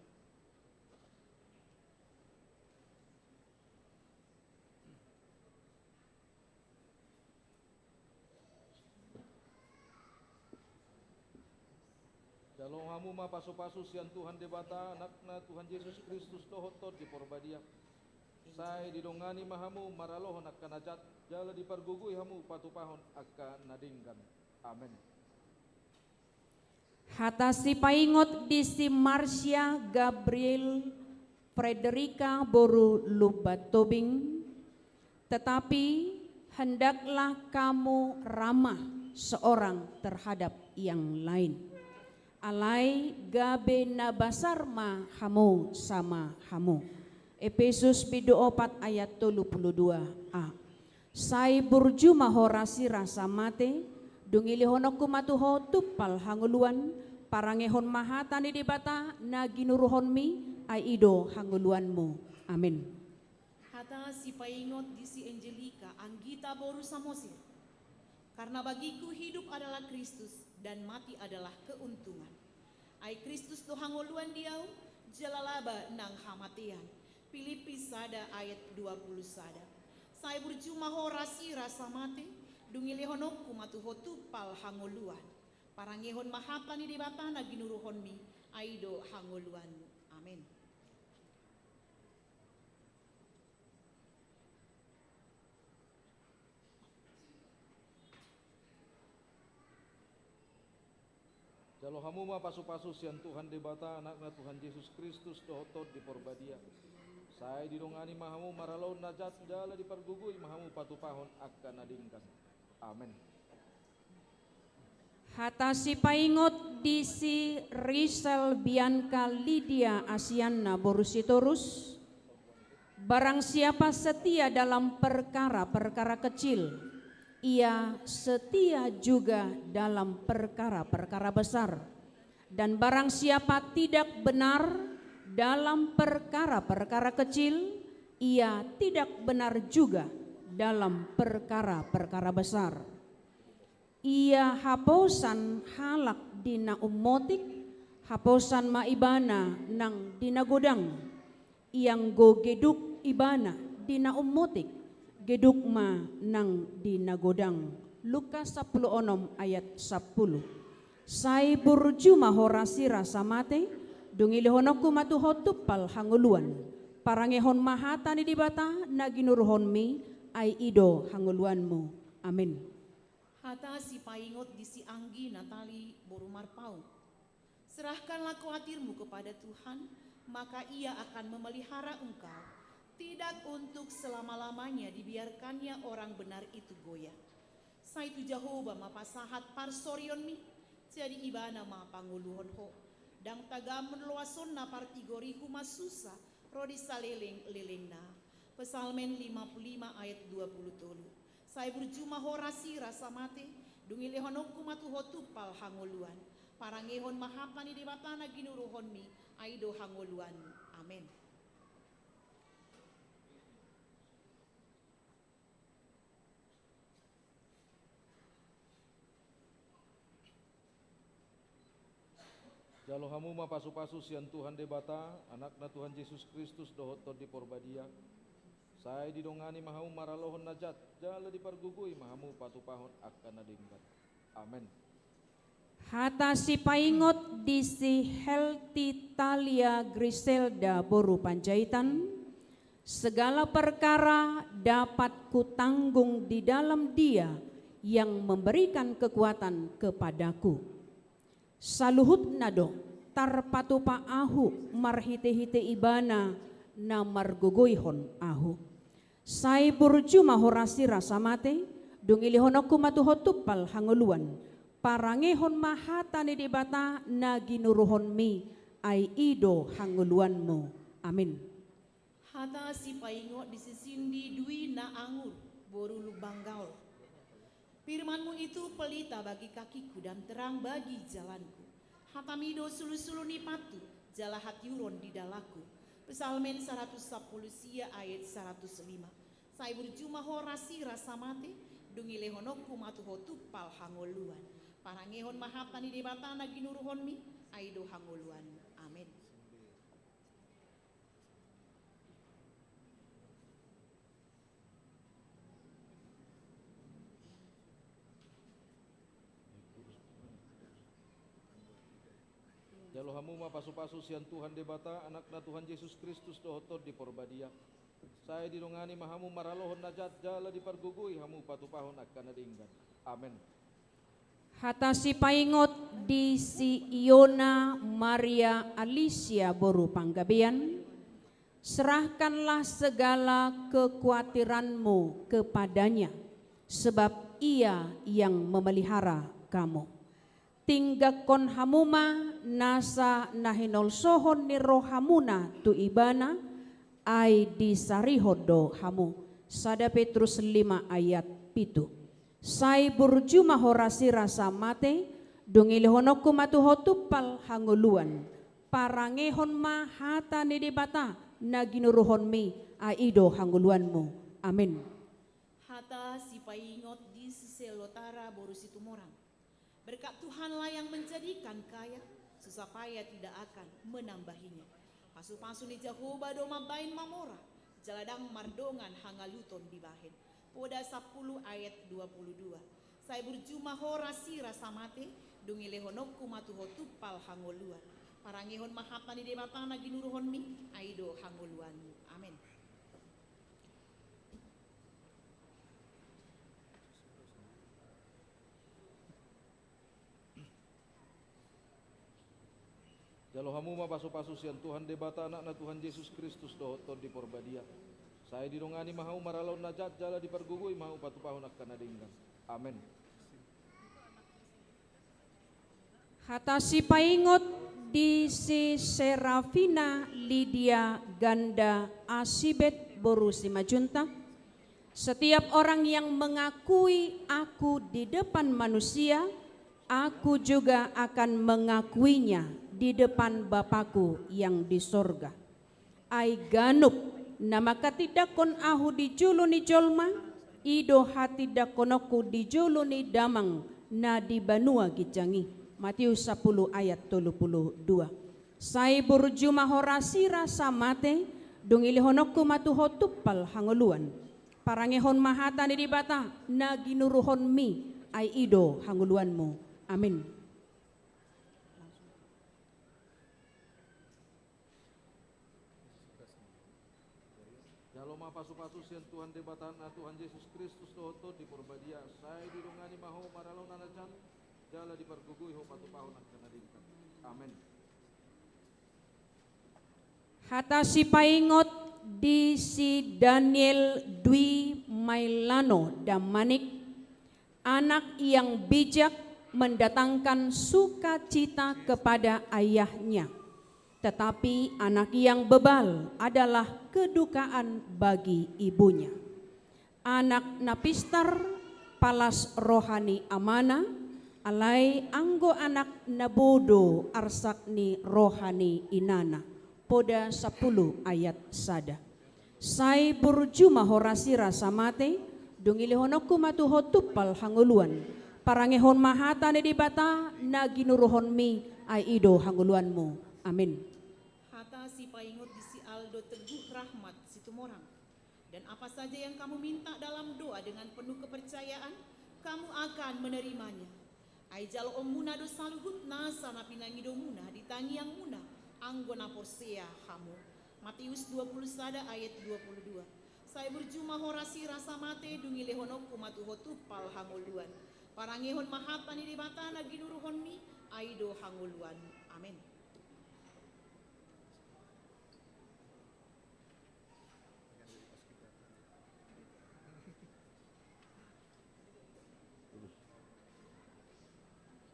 Jalong hamu ma pasu-pasu sian Tuhan debata anakna Tuhan Yesus Kristus dohotot di Purbadia. Sai didongani mahamu maralohon akka najat, jala dipargugui hamu patupahon akka nadinggan. Amin. Hatasi paingot di si Marcia Gabriel Frederica Boru Lubatobing. Tetapi hendaklah kamu ramah seorang terhadap yang lain. Alai gabe nabasar ma hamu sama hamu. Efesus 4 ayat 32a. Sai burjuma horasi rasa mate, dungilihonoku matuho tupal hanguluan, parangehon mahatani debata naginuruhon mi aido hanguluanmu. Amin. Hata si paingot di si Angelika Anggita Boru Samosir. Karena bagiku hidup adalah Kristus dan mati adalah keuntungan. Ai Kristus to hangoluan diau, jalalaba nang hamatian. Filipi sada ayat 20 sada. Saya berjumaho rasi rasa mate, dungilihonoku matuho tupal hangoluan. Parangehon mahapani di batana ginuruhon mi, aido hangoluan. Amin. Jalo hamu ma pasu-pasu sian Tuhan debata anakna Tuhan Yesus Kristus dohotot di Purbadia. Sai didongani mahamu maralon najat, jala dipargugui mahamu patupahon akka nadingkan. Amin. Hatasi paingot di si Rizal Bianca Lydia Asiana Borusitorus. Barang siapa setia dalam perkara-perkara kecil, ia setia juga dalam perkara-perkara besar. Dan barang siapa tidak benar dalam perkara-perkara kecil, ia tidak benar juga dalam perkara-perkara besar. Ia haposan halak dina ummotik, haposan maibana nang dina godang, yang go geduk ibana dina ummotik, geduk ma nang dina godang. Lukas 10 ayat 10. Sai burju mahorasi rasa mate, dungilihonoku matuho tupal hanguluan, parangehon mahatani dibata naginuruhon mi ai ido hanguluanmu. Amin. Hata si paingot di si anggi Natali borumar pau. Serahkanlah khawatirmu kepada Tuhan, maka ia akan memelihara engkau. Tidak untuk selama-lamanya dibiarkannya orang benar itu goyah. Saitu Jehovah mapasahat parsorion mi, jadi ibana ma panguluhon ho. Dang tagamun luason na partigori humasusa, rodi saleleng-lelengna. Pesalmen 55 ayat 20. Saya berjumah horasi rasa mate, dungilehonokku matuho tupal hangoluan. Parangehon mahapani di batana ginuruhon mi, aido hangoluan. Amin. Jalohamu ma pasu-pasu sian Tuhan debata, anakna Tuhan Yesus Kristus dohotor di porbadia. Saya didongani mahamu maralohon najat, jala dipargugui mahamu patupahon akan nadingkan. Amin. Hata si paingot di si Healthy Talia Griselda Boru Panjaitan, segala perkara dapat kutanggung di dalam Dia yang memberikan kekuatan kepadaku. Saluhut nado tarpatupa ahu marhite-hite ibana na margogoyhon ahu. Sai burju mahorasi rasa mate, dungilihonoku matuhotupal hanguluan. Parangehon mahatani di bata na ginuruhon mi ai ido hanguluanmu. Amin. Hata si paingot di sisindi dui na angur boru lubang gaul. Firmanmu itu pelita bagi kakiku dan terang bagi jalanku. Hatamido sulu-sulu nipatu, jala hatiuron di dalaku. Pesalmen 110 sia ayat 105. Saya berjumah horasi rasa mate, dungilehonokku matuho tupal hangoluan. Parangehon mahapani di batana ginuruhon mi, aido hangoluan. Amin. Jalohamu ma pasu-pasu sian Tuhan debata, anakna Tuhan Yesus Kristus dohotor di porbadia. Saya didongani mahamu maralohon najat, jala dipargugui hamu patupahon akan nadinggan. Amin. Hata si paingot di si Iona Maria Alicia Boru Panggabean, serahkanlah segala kekhawatiranmu kepadanya, sebab ia yang memelihara kamu. Tinggakon hamuma nasa nahinol sohon ni rohamuna tu ibana, ai disarihodo hamu. 1 Petrus 5 ayat 7. Sai burjuma horasi rasa mate, dungilihonokku matuhotupal hanguluan. Parangehon mahata ni dibata, naginuruhon mi aido hanguluanmu. Amin. Hata si paingot di Selotara boru situmorang. Berkat Tuhanlah yang menjadikan kaya, susah payah tidak akan menambahinya. Pasu-pasu ni Jehovah doma bain mamora, jaladang mardongan hangaluton dibahen. Poda 10 ayat 22. Saya berjumah horasi rasa mate, dungilehonokku matuho tupal hangoluan. Parangehon mahapani di matana ginuruhon mi, aido hangoluan. Amin. Jalohamu ma pasu-pasu sian Tuhan debata, anakna Tuhan Yesus Kristus dohotor di porbadia. Saya didongani mahau maralaun najat, jala dipargugui mahau patupahun akan nadinggan. Amin. Hata si paingot di si Serafina Lydia Ganda Asibet boru simajunta. Setiap orang yang mengakui aku di depan manusia, aku juga akan mengakuinya di depan Bapakku yang di sorga. Ai ganup nama katidakon ahu dijuluni jolma, ido hatidakonoku dijuluni damang na di banua gijangi. Matius 10 ayat 32. Sai burjuma horasi rasa mate, dungilihonokku matuho tuppal hangoluan. Parangehon mahata di bata, na ginuruhon mi, ay ido hanguluanmu. Amin. Jaloma pasu-pasu sian Tuhan debatan Tuhan Yesus Kristus dohoto di porbadia. Saya dirungani maho maralo nanajan, jala dipergugui ho patu pahun akan adingkan. Amin. Hata si paingot di si Daniel Dwi Mailano Damanik, anak yang bijak mendatangkan sukacita kepada ayahnya, tetapi anak yang bebal adalah kedukaan bagi ibunya. Anak napistar palas rohani amana, alai anggo anak nabodo arsakni rohani inana. Poda 10 ayat sada. Sai burjuma horasi rasa mate, dungilihonokku matuho tuppal hanguluan. Parangehon mahata di bata, naginuruhon mi ay ido hanguluanmu. Amin. Hata si paingot di si Aldo Teguh Rahmat Situmorang. Dan apa saja yang kamu minta dalam doa dengan penuh kepercayaan, kamu akan menerimanya. Ai jalo omuna do saluhut nasa napinangido muna ditangi yang muna. Anggona posea hamu. Matius 20 sada ayat 22. Saya berjuma horasi rasa mate dungilehonokku matuhotu pal hanguluan. Parangehon mahatan di batana ginuruhon mi aido hanguluan. Amin.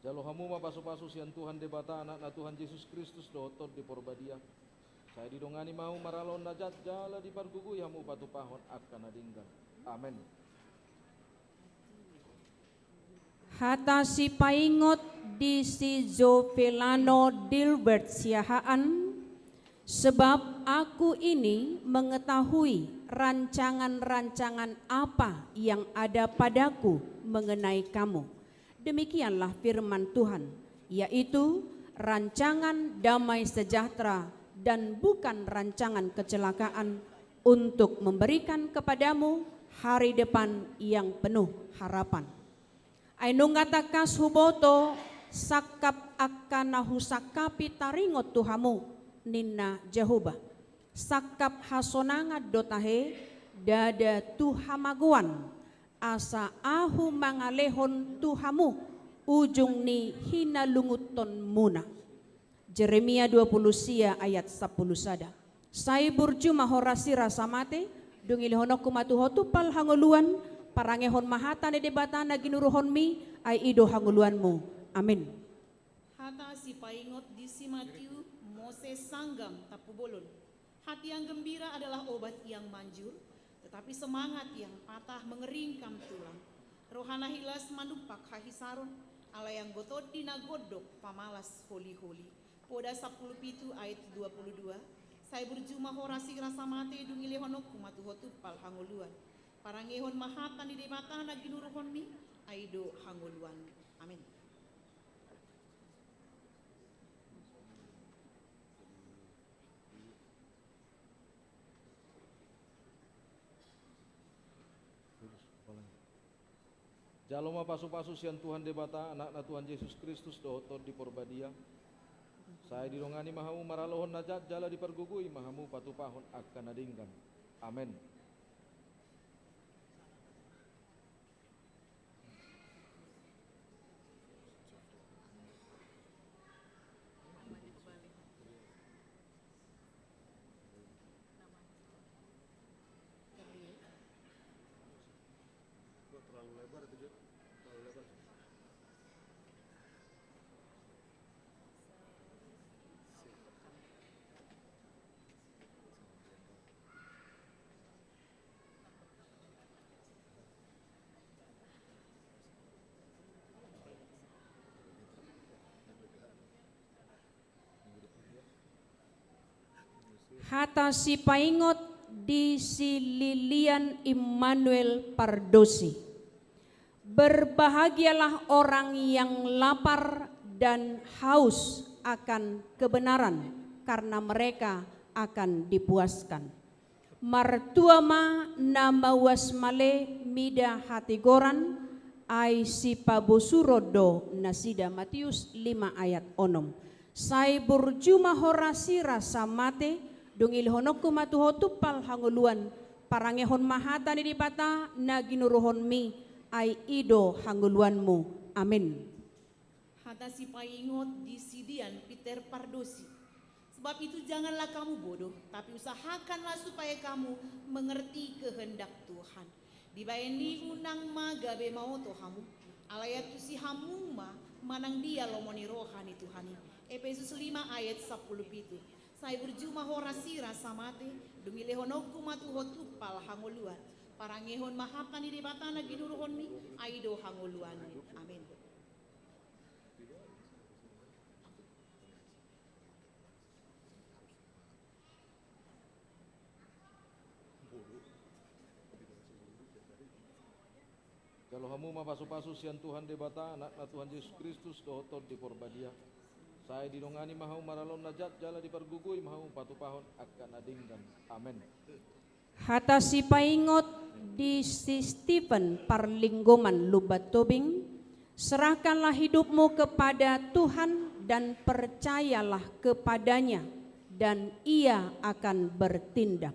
Jalo hamu ma pasu-pasu sian Tuhan debata anak na Tuhan Yesus Kristus dohotot di porbadia. Saya didongani mau maralon najat jala di pargugui hamu patu pahon akan adinggan. Amin. Hata si paingot di si Zovelano Dilbert siahaan, sebab aku ini mengetahui rancangan-rancangan apa yang ada padaku mengenai kamu. Demikianlah firman Tuhan, yaitu rancangan damai sejahtera dan bukan rancangan kecelakaan, untuk memberikan kepadamu hari depan yang penuh harapan. Ainungatakas huboto sakap akanahu sakapi taringot tuhamu ninna Jehovah. Sakap hasonanga dotahe dada tuhamaguan. Asa ahu mangalehon tuhamu ujung ni hinalunguton muna. Jeremia 20 sia ayat 10 sada. Sai burjuma horasi rasa mate, dungilihonokku matuhotu pal hanguluan, parangehon mahata ne debatana ginuruhon mi, ay ido hanguluanmu. Amin. Hata si paingot di si Matiu Moses Sanggam Tapubolon. Hati yang gembira adalah obat yang manjur, tetapi semangat yang patah mengeringkam tulang. Rohana hilas manumpak hahisaron, ala yang gotot dinagodok pamalas holi-holi. Poda 10 pitu ayat 22. Saya berjuma horasi rasa mate dungilehonokku matuhotu pal hanguluan. Parangehon mahatan di debatana ginuruhon mi aido hanguluan. Amin. Jaloma pasu-pasu sian Tuhan debata anak na Tuhan Yesus Kristus dohotot di porbadia. Saya dirongani mahamu maralohon najat jala dipergugui mahamu patu pahon akan adingkan. Amin. Hata si paingot di si Lilian Immanuel Pardosi. Berbahagialah orang yang lapar dan haus akan kebenaran, karena mereka akan dipuaskan. Martuama nama wasmale mida hatigoran ai si pabosurodo nasida Matius 5 ayat 6. Sai burjuma horasi rasa mate dungil honokku matuho tupal hanguluan parangehon mahata ni dipata naginuruhon mi ai ido hanguluanmu. Amin. Hata si paingot di Sidian Peter Pardosi. Sebab itu janganlah kamu bodoh, tapi usahakanlah supaya kamu mengerti kehendak Tuhan. Dibayani unang magabe mau tohamu, alayat tu si hamuma manang dia lomoni rohani Tuhani. Efesus 5 ayat 10 itu. Saya berjumah horasi rasa mate, demi lehonoku matu hotupal hangoluan. Parangehon mahapan di debatana ginuruhon mi, aido hangoluan. Amin. Kalau hamu ma pasu-pasu sian Tuhan debata anak na Tuhan Yesus Kristus dohotot di porbadia. Saya dinongani mahau maralon najat jala dipergugui mahau patupahon akan adinggan. Amin. Hata si paingot di si Stephen Parlinggoman Lubat Tobing. Serahkanlah hidupmu kepada Tuhan dan percayalah kepadanya, dan ia akan bertindak.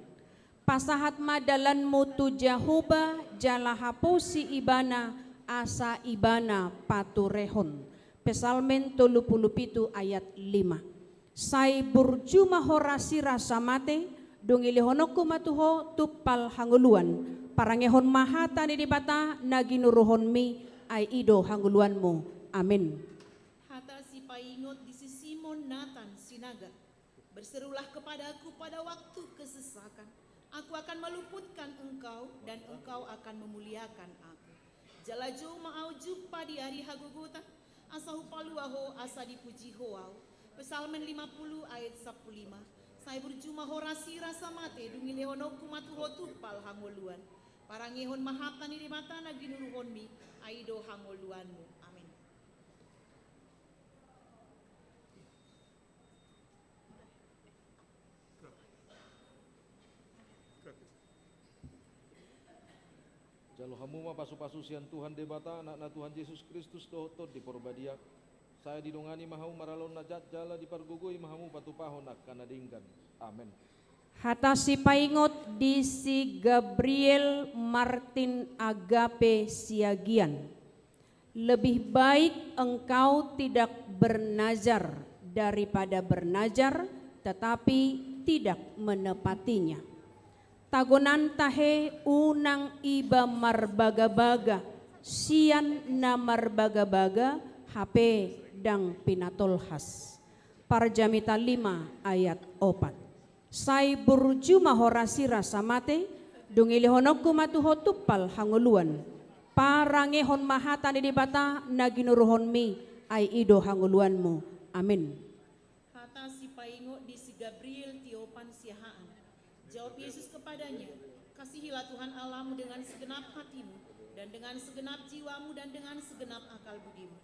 Pasahat madalanmu tu Jahoba jala haposi ibana asa ibana paturehon. Pesalmen 37 ayat 5. Sai burjuma horasi rasa mate dongilihonokku matuho tupal hanguluan. Parangehon mahata ni dibata naginuruhon mi ai ido hanguluanmu. Amin. Hata si paingot di si Simon Nathan Sinaga. Berserulah kepadaku pada waktu kesesakan. Aku akan meluputkan engkau dan engkau akan memuliakan aku. Jalajo ma'au pada di hari hagugutan. Asa hupaluaho asa dipuji hoau. Pesalmen 50 ayat 15. Saya berjumah horasi rasa mate dungilehonoku matuho tupal hangoluan. Parangehon mahatan di mata naginuruhon mi aido hangoluanmu. Amin. Jalo hamu ma pasu-pasu sian Tuhan debata anak na Tuhan Yesus Kristus dohotot di porbadia. Saya didongani mahau maralon najat jala dipergugui mahamu patupahon akan adinggan. Amin. Hata si paingot di si Gabriel Martin Agape Siagian. Lebih baik engkau tidak bernazar daripada bernazar tetapi tidak menepatinya. Tagonan tahe unang iba marbaga-baga, sian na marbaga-baga, HP dang pinatolhas. Parjamita 5 ayat 4. Sai burjuma horasi rasa mate, dungilihonokku matuho tupal hanguluan. Parangehon mahata ni dibata naginuruhon mi ai ido hanguluanmu. Amin. Hata si paingot di si Gabriel Tiopan Siahaan. Jawab Yesus kepadanya, kasihilah Tuhan Allahmu dengan segenap hatimu dan dengan segenap jiwamu dan dengan segenap akal budimu.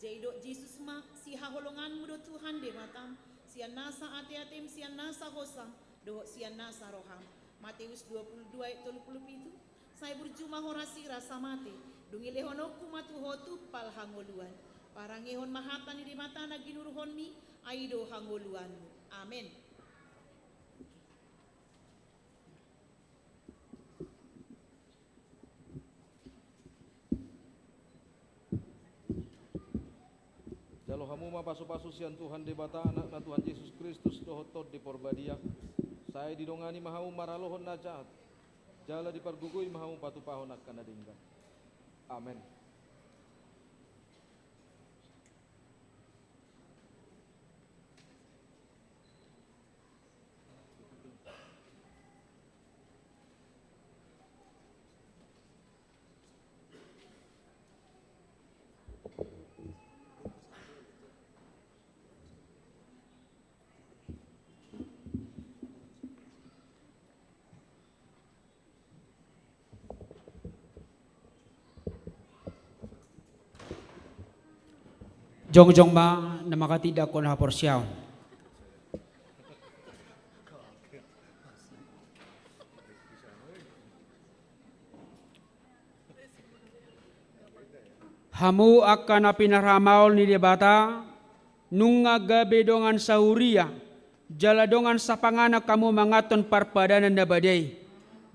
Jaidok Yesus mak si haholonganmu do Tuhan de matam, sian nasa ate-atem sian nasa hosam, do sian nasa roham. Matius 22 ayat 30 itu. Saya berjumah horasi rasa mate, dungilehonoku matuho tupal hangoluan. Parangehon mahatan di mata naginuruhon mi aido hangoluanmu. Amin. Jalo hamu ma pasu-pasu sian Tuhan debata anak na Tuhan Yesus Kristus dohotot di porbadia. Saya didongani mahau maralohon najat. Jala dipergugui mahau patupahon akan adinggan. Amin. Jong ba na makatida ko na porsyaw. Hamu akan pinaramaol ni debata nung gabi dongan sauria jala dongan sa panganak kamu mangaton parpadanan na badai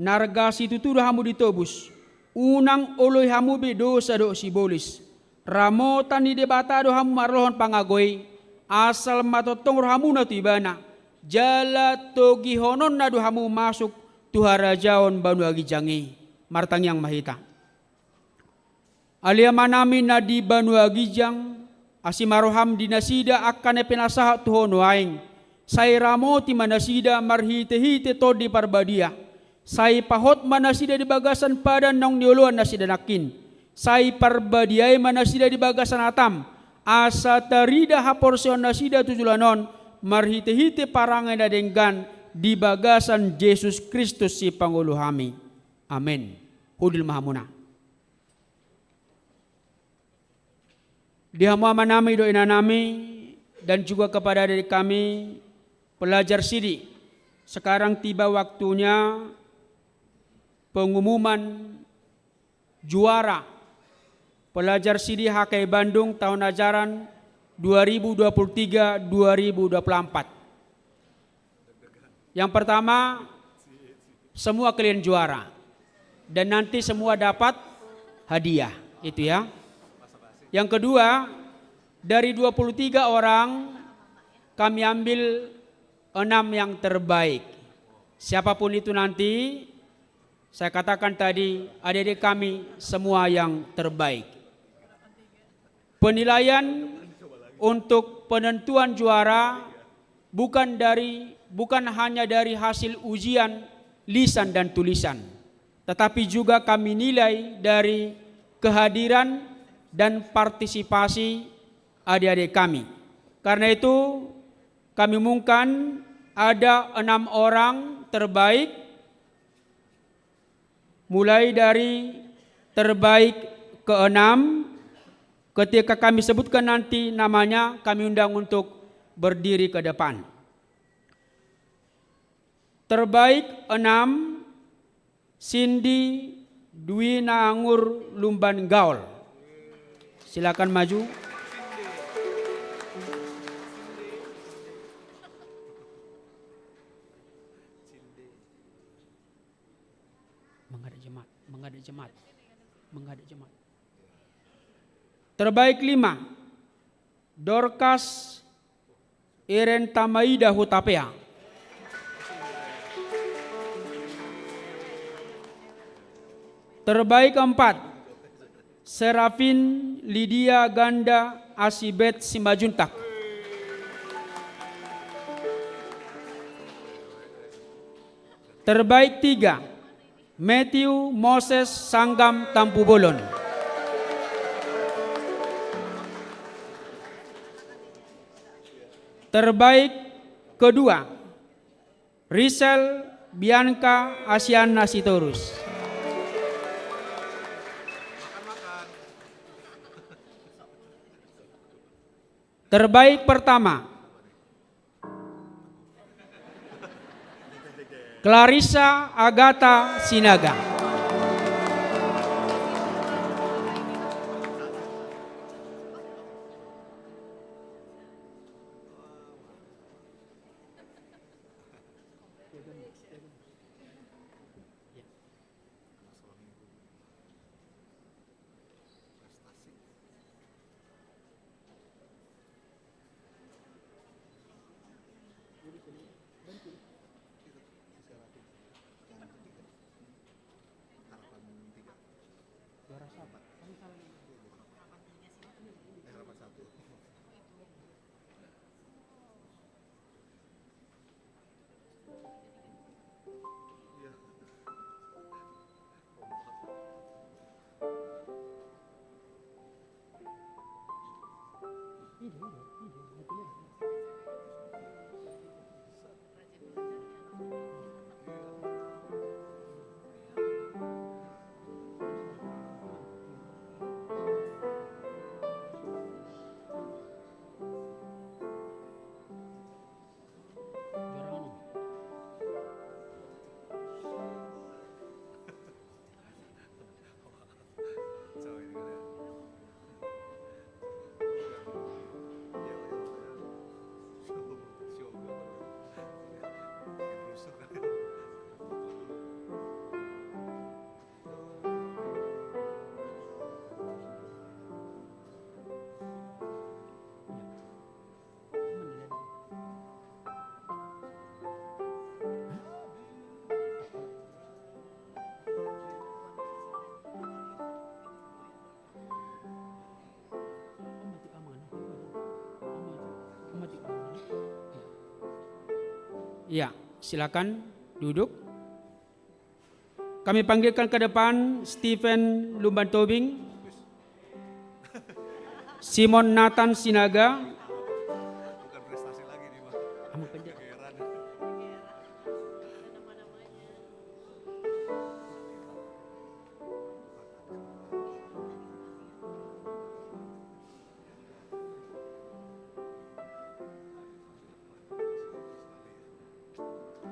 nargasi tutudo hamu ditobus unang oloy hamu bedo sa do sibolis ramotan ni debata do hamu marlohon pangagoy asal matotong hamu na tibana jala togihonon na do hamu masuk tuharajaon banu agi jangi martang yang mahita aliama namin na di banu agijang asimaroham dinasida akan penasaha tuhon waing say ramoti manasida marhite-hite to di parbadia say pahot manasida di bagasan padan nong niuluan nasida nakin say parbadiay manasida di bagasan atam asa tarida haporsion nasida tujulanon marhite-hite parangan na denggan di bagasan Yesus Kristus si Pangulo hami. Amen. Hudil mahamuna. Di hamba nami doa nami dan juga kepada dari kami pelajar sidi. Sekarang tiba waktunya pengumuman juara pelajar sidi HKI Bandung tahun ajaran 2023-2024. Yang pertama, semua kalian juara dan nanti semua dapat hadiah, itu ya. Yang kedua, dari 23 orang kami ambil 6 yang terbaik. Siapapun itu nanti, saya katakan tadi adik-adik kami semua yang terbaik. Penilaian untuk penentuan juara bukan hanya dari hasil ujian lisan dan tulisan, tetapi juga kami nilai dari kehadiran dan partisipasi adik-adik kami. Karena itu kami umumkan ada 6 orang terbaik, mulai dari terbaik ke-6. Ketika kami sebutkan nanti namanya, kami undang untuk berdiri ke depan. Terbaik 6, Cindy Dwi Naangur Lumban Gaul. Silakan maju. Menghadap jemaat. Terbaik 5, Dorcas Iren Tamaida Hutapea. Terbaik 4, Serafin Lydia Ganda Asibet Simbajuntak. Terbaik 3, Matthew Moses Sanggam Tampu Bolon. Terbaik kedua, Rizal Bianca Asiana Sitorus. Terbaik pertama, Clarissa Agatha Sinaga. Ya, silakan duduk. Kami panggilkan ke depan Stephen Lumban Tobing, Simon Nathan Sinaga,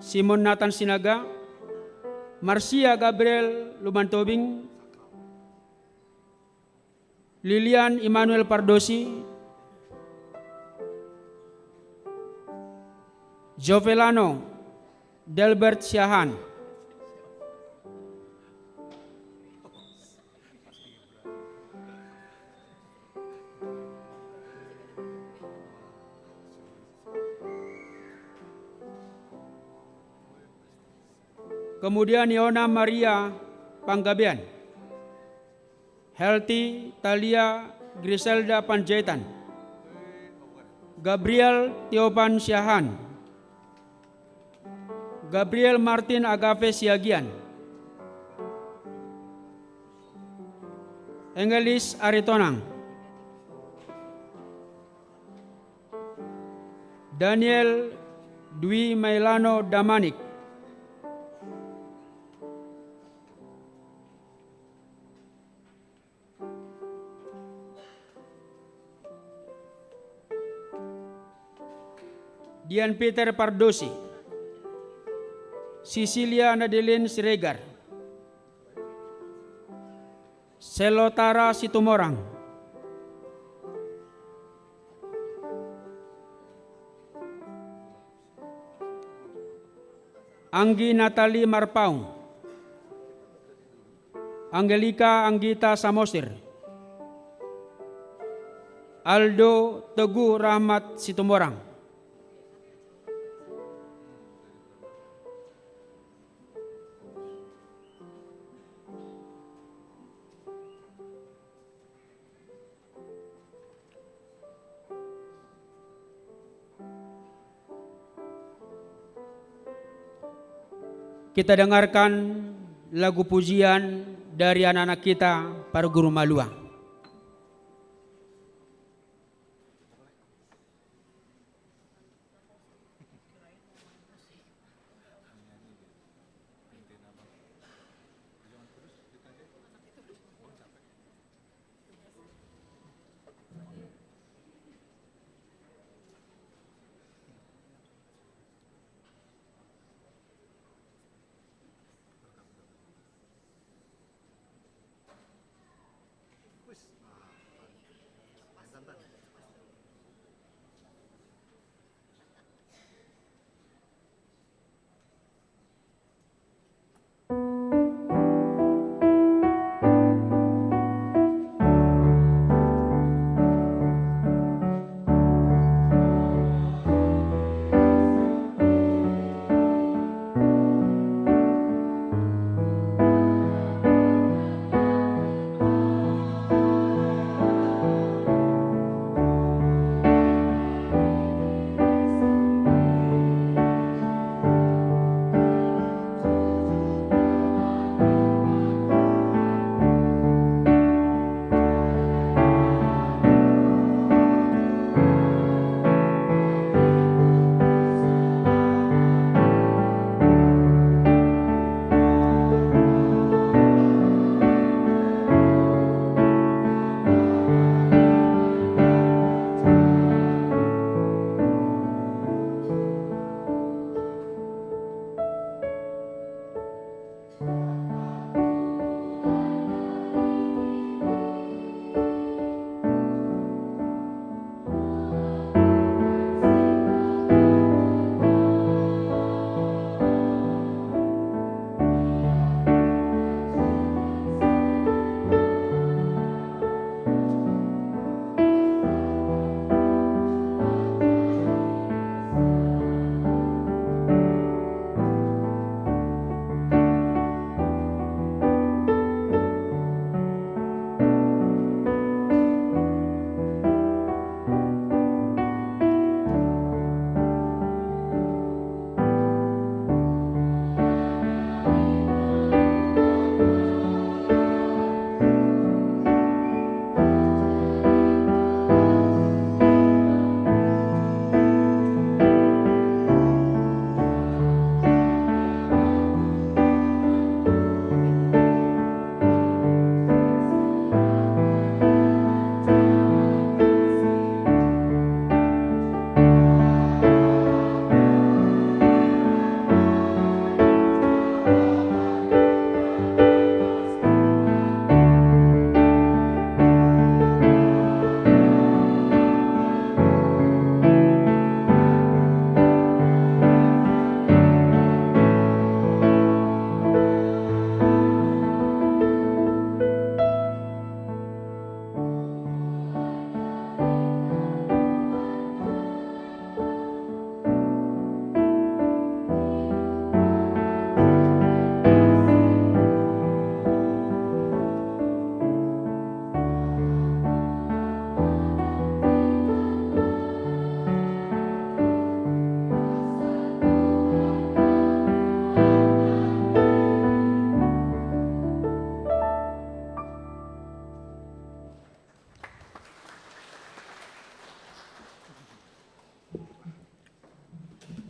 Simon Nathan Sinaga, Marcia Gabriel Lumban Tobing, Lilian Immanuel Pardosi, Jovelano Delbert Siahan, kemudian Yona Maria Panggabean, Healthy Talia Griselda Panjaitan, Gabriel Tiopan Siahan, Gabriel Martin Agave Siagian, Engelis Aritonang, Daniel Dwi Mailano Damanik, Dian Peter Pardosi, Cecilia Nadeline Siregar, Selotara Situmorang, Anggi Natali Marpaung, Angelika Anggita Samosir, Aldo Teguh Rahmat Situmorang, kita dengarkan lagu pujian dari anak-anak kita, para guru Malua.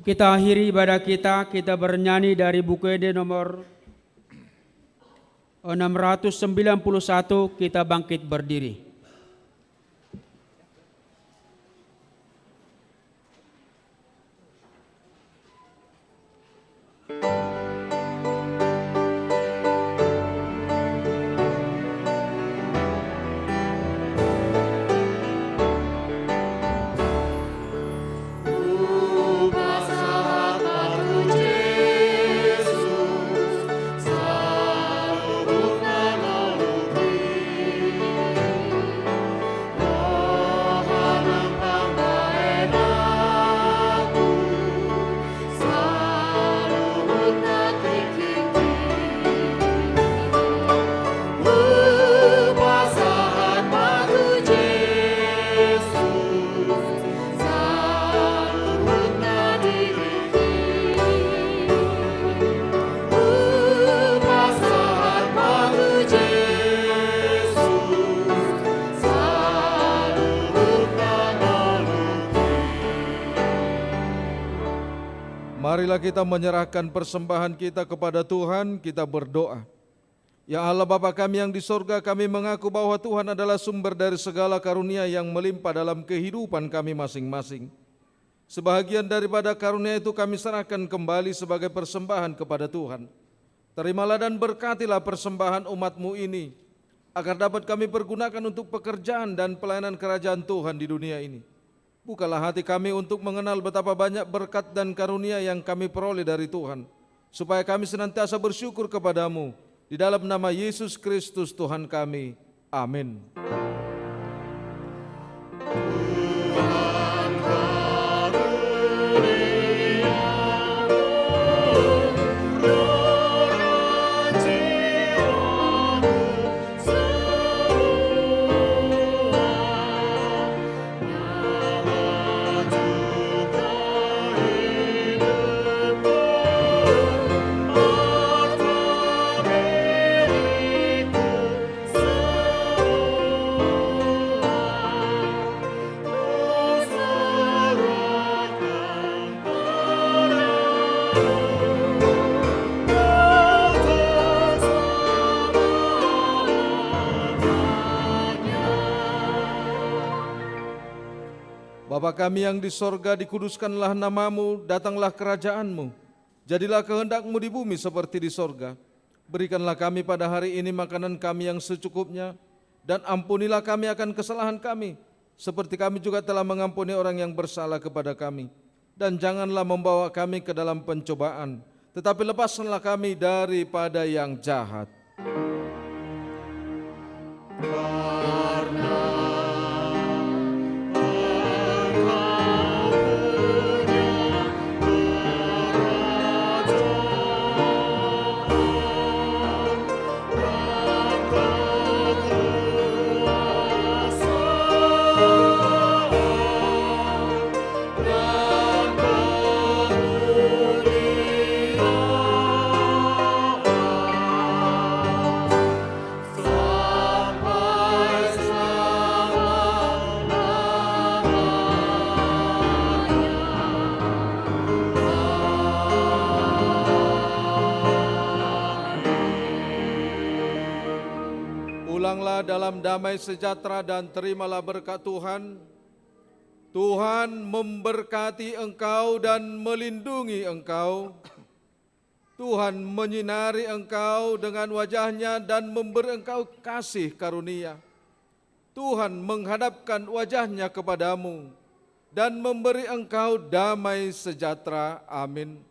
Kita akhiri ibadah kita bernyanyi dari buku ED nomor 691, kita bangkit berdiri. Marilah kita menyerahkan persembahan kita kepada Tuhan, kita berdoa. Ya Allah Bapa kami yang di sorga, kami mengaku bahwa Tuhan adalah sumber dari segala karunia yang melimpah dalam kehidupan kami masing-masing. Sebahagian daripada karunia itu kami serahkan kembali sebagai persembahan kepada Tuhan. Terimalah dan berkatilah persembahan umat-Mu ini, agar dapat kami pergunakan untuk pekerjaan dan pelayanan kerajaan Tuhan di dunia ini. Bukalah hati kami untuk mengenal betapa banyak berkat dan karunia yang kami peroleh dari Tuhan, supaya kami senantiasa bersyukur kepada-Mu. Di dalam nama Yesus Kristus Tuhan kami. Amin. Bapa kami yang di sorga, dikuduskanlah nama-Mu, datanglah kerajaan-Mu. Jadilah kehendak-Mu di bumi seperti di sorga. Berikanlah kami pada hari ini makanan kami yang secukupnya, dan ampunilah kami akan kesalahan kami, seperti kami juga telah mengampuni orang yang bersalah kepada kami. Dan janganlah membawa kami ke dalam pencobaan, tetapi lepaskanlah kami daripada yang jahat. Pulanglah dalam damai sejahtera dan terimalah berkat Tuhan. Tuhan memberkati engkau dan melindungi engkau. Tuhan menyinari engkau dengan wajah-Nya dan memberi engkau kasih karunia. Tuhan menghadapkan wajah-Nya kepadamu dan memberi engkau damai sejahtera. Amin.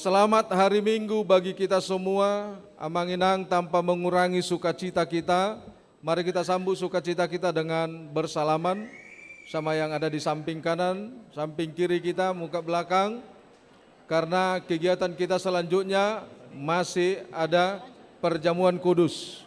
Selamat hari Minggu bagi kita semua. Amanginang tanpa mengurangi sukacita kita. Mari kita sambut sukacita kita dengan bersalaman sama yang ada di samping kanan, samping kiri kita, muka belakang. Karena kegiatan kita selanjutnya masih ada perjamuan kudus.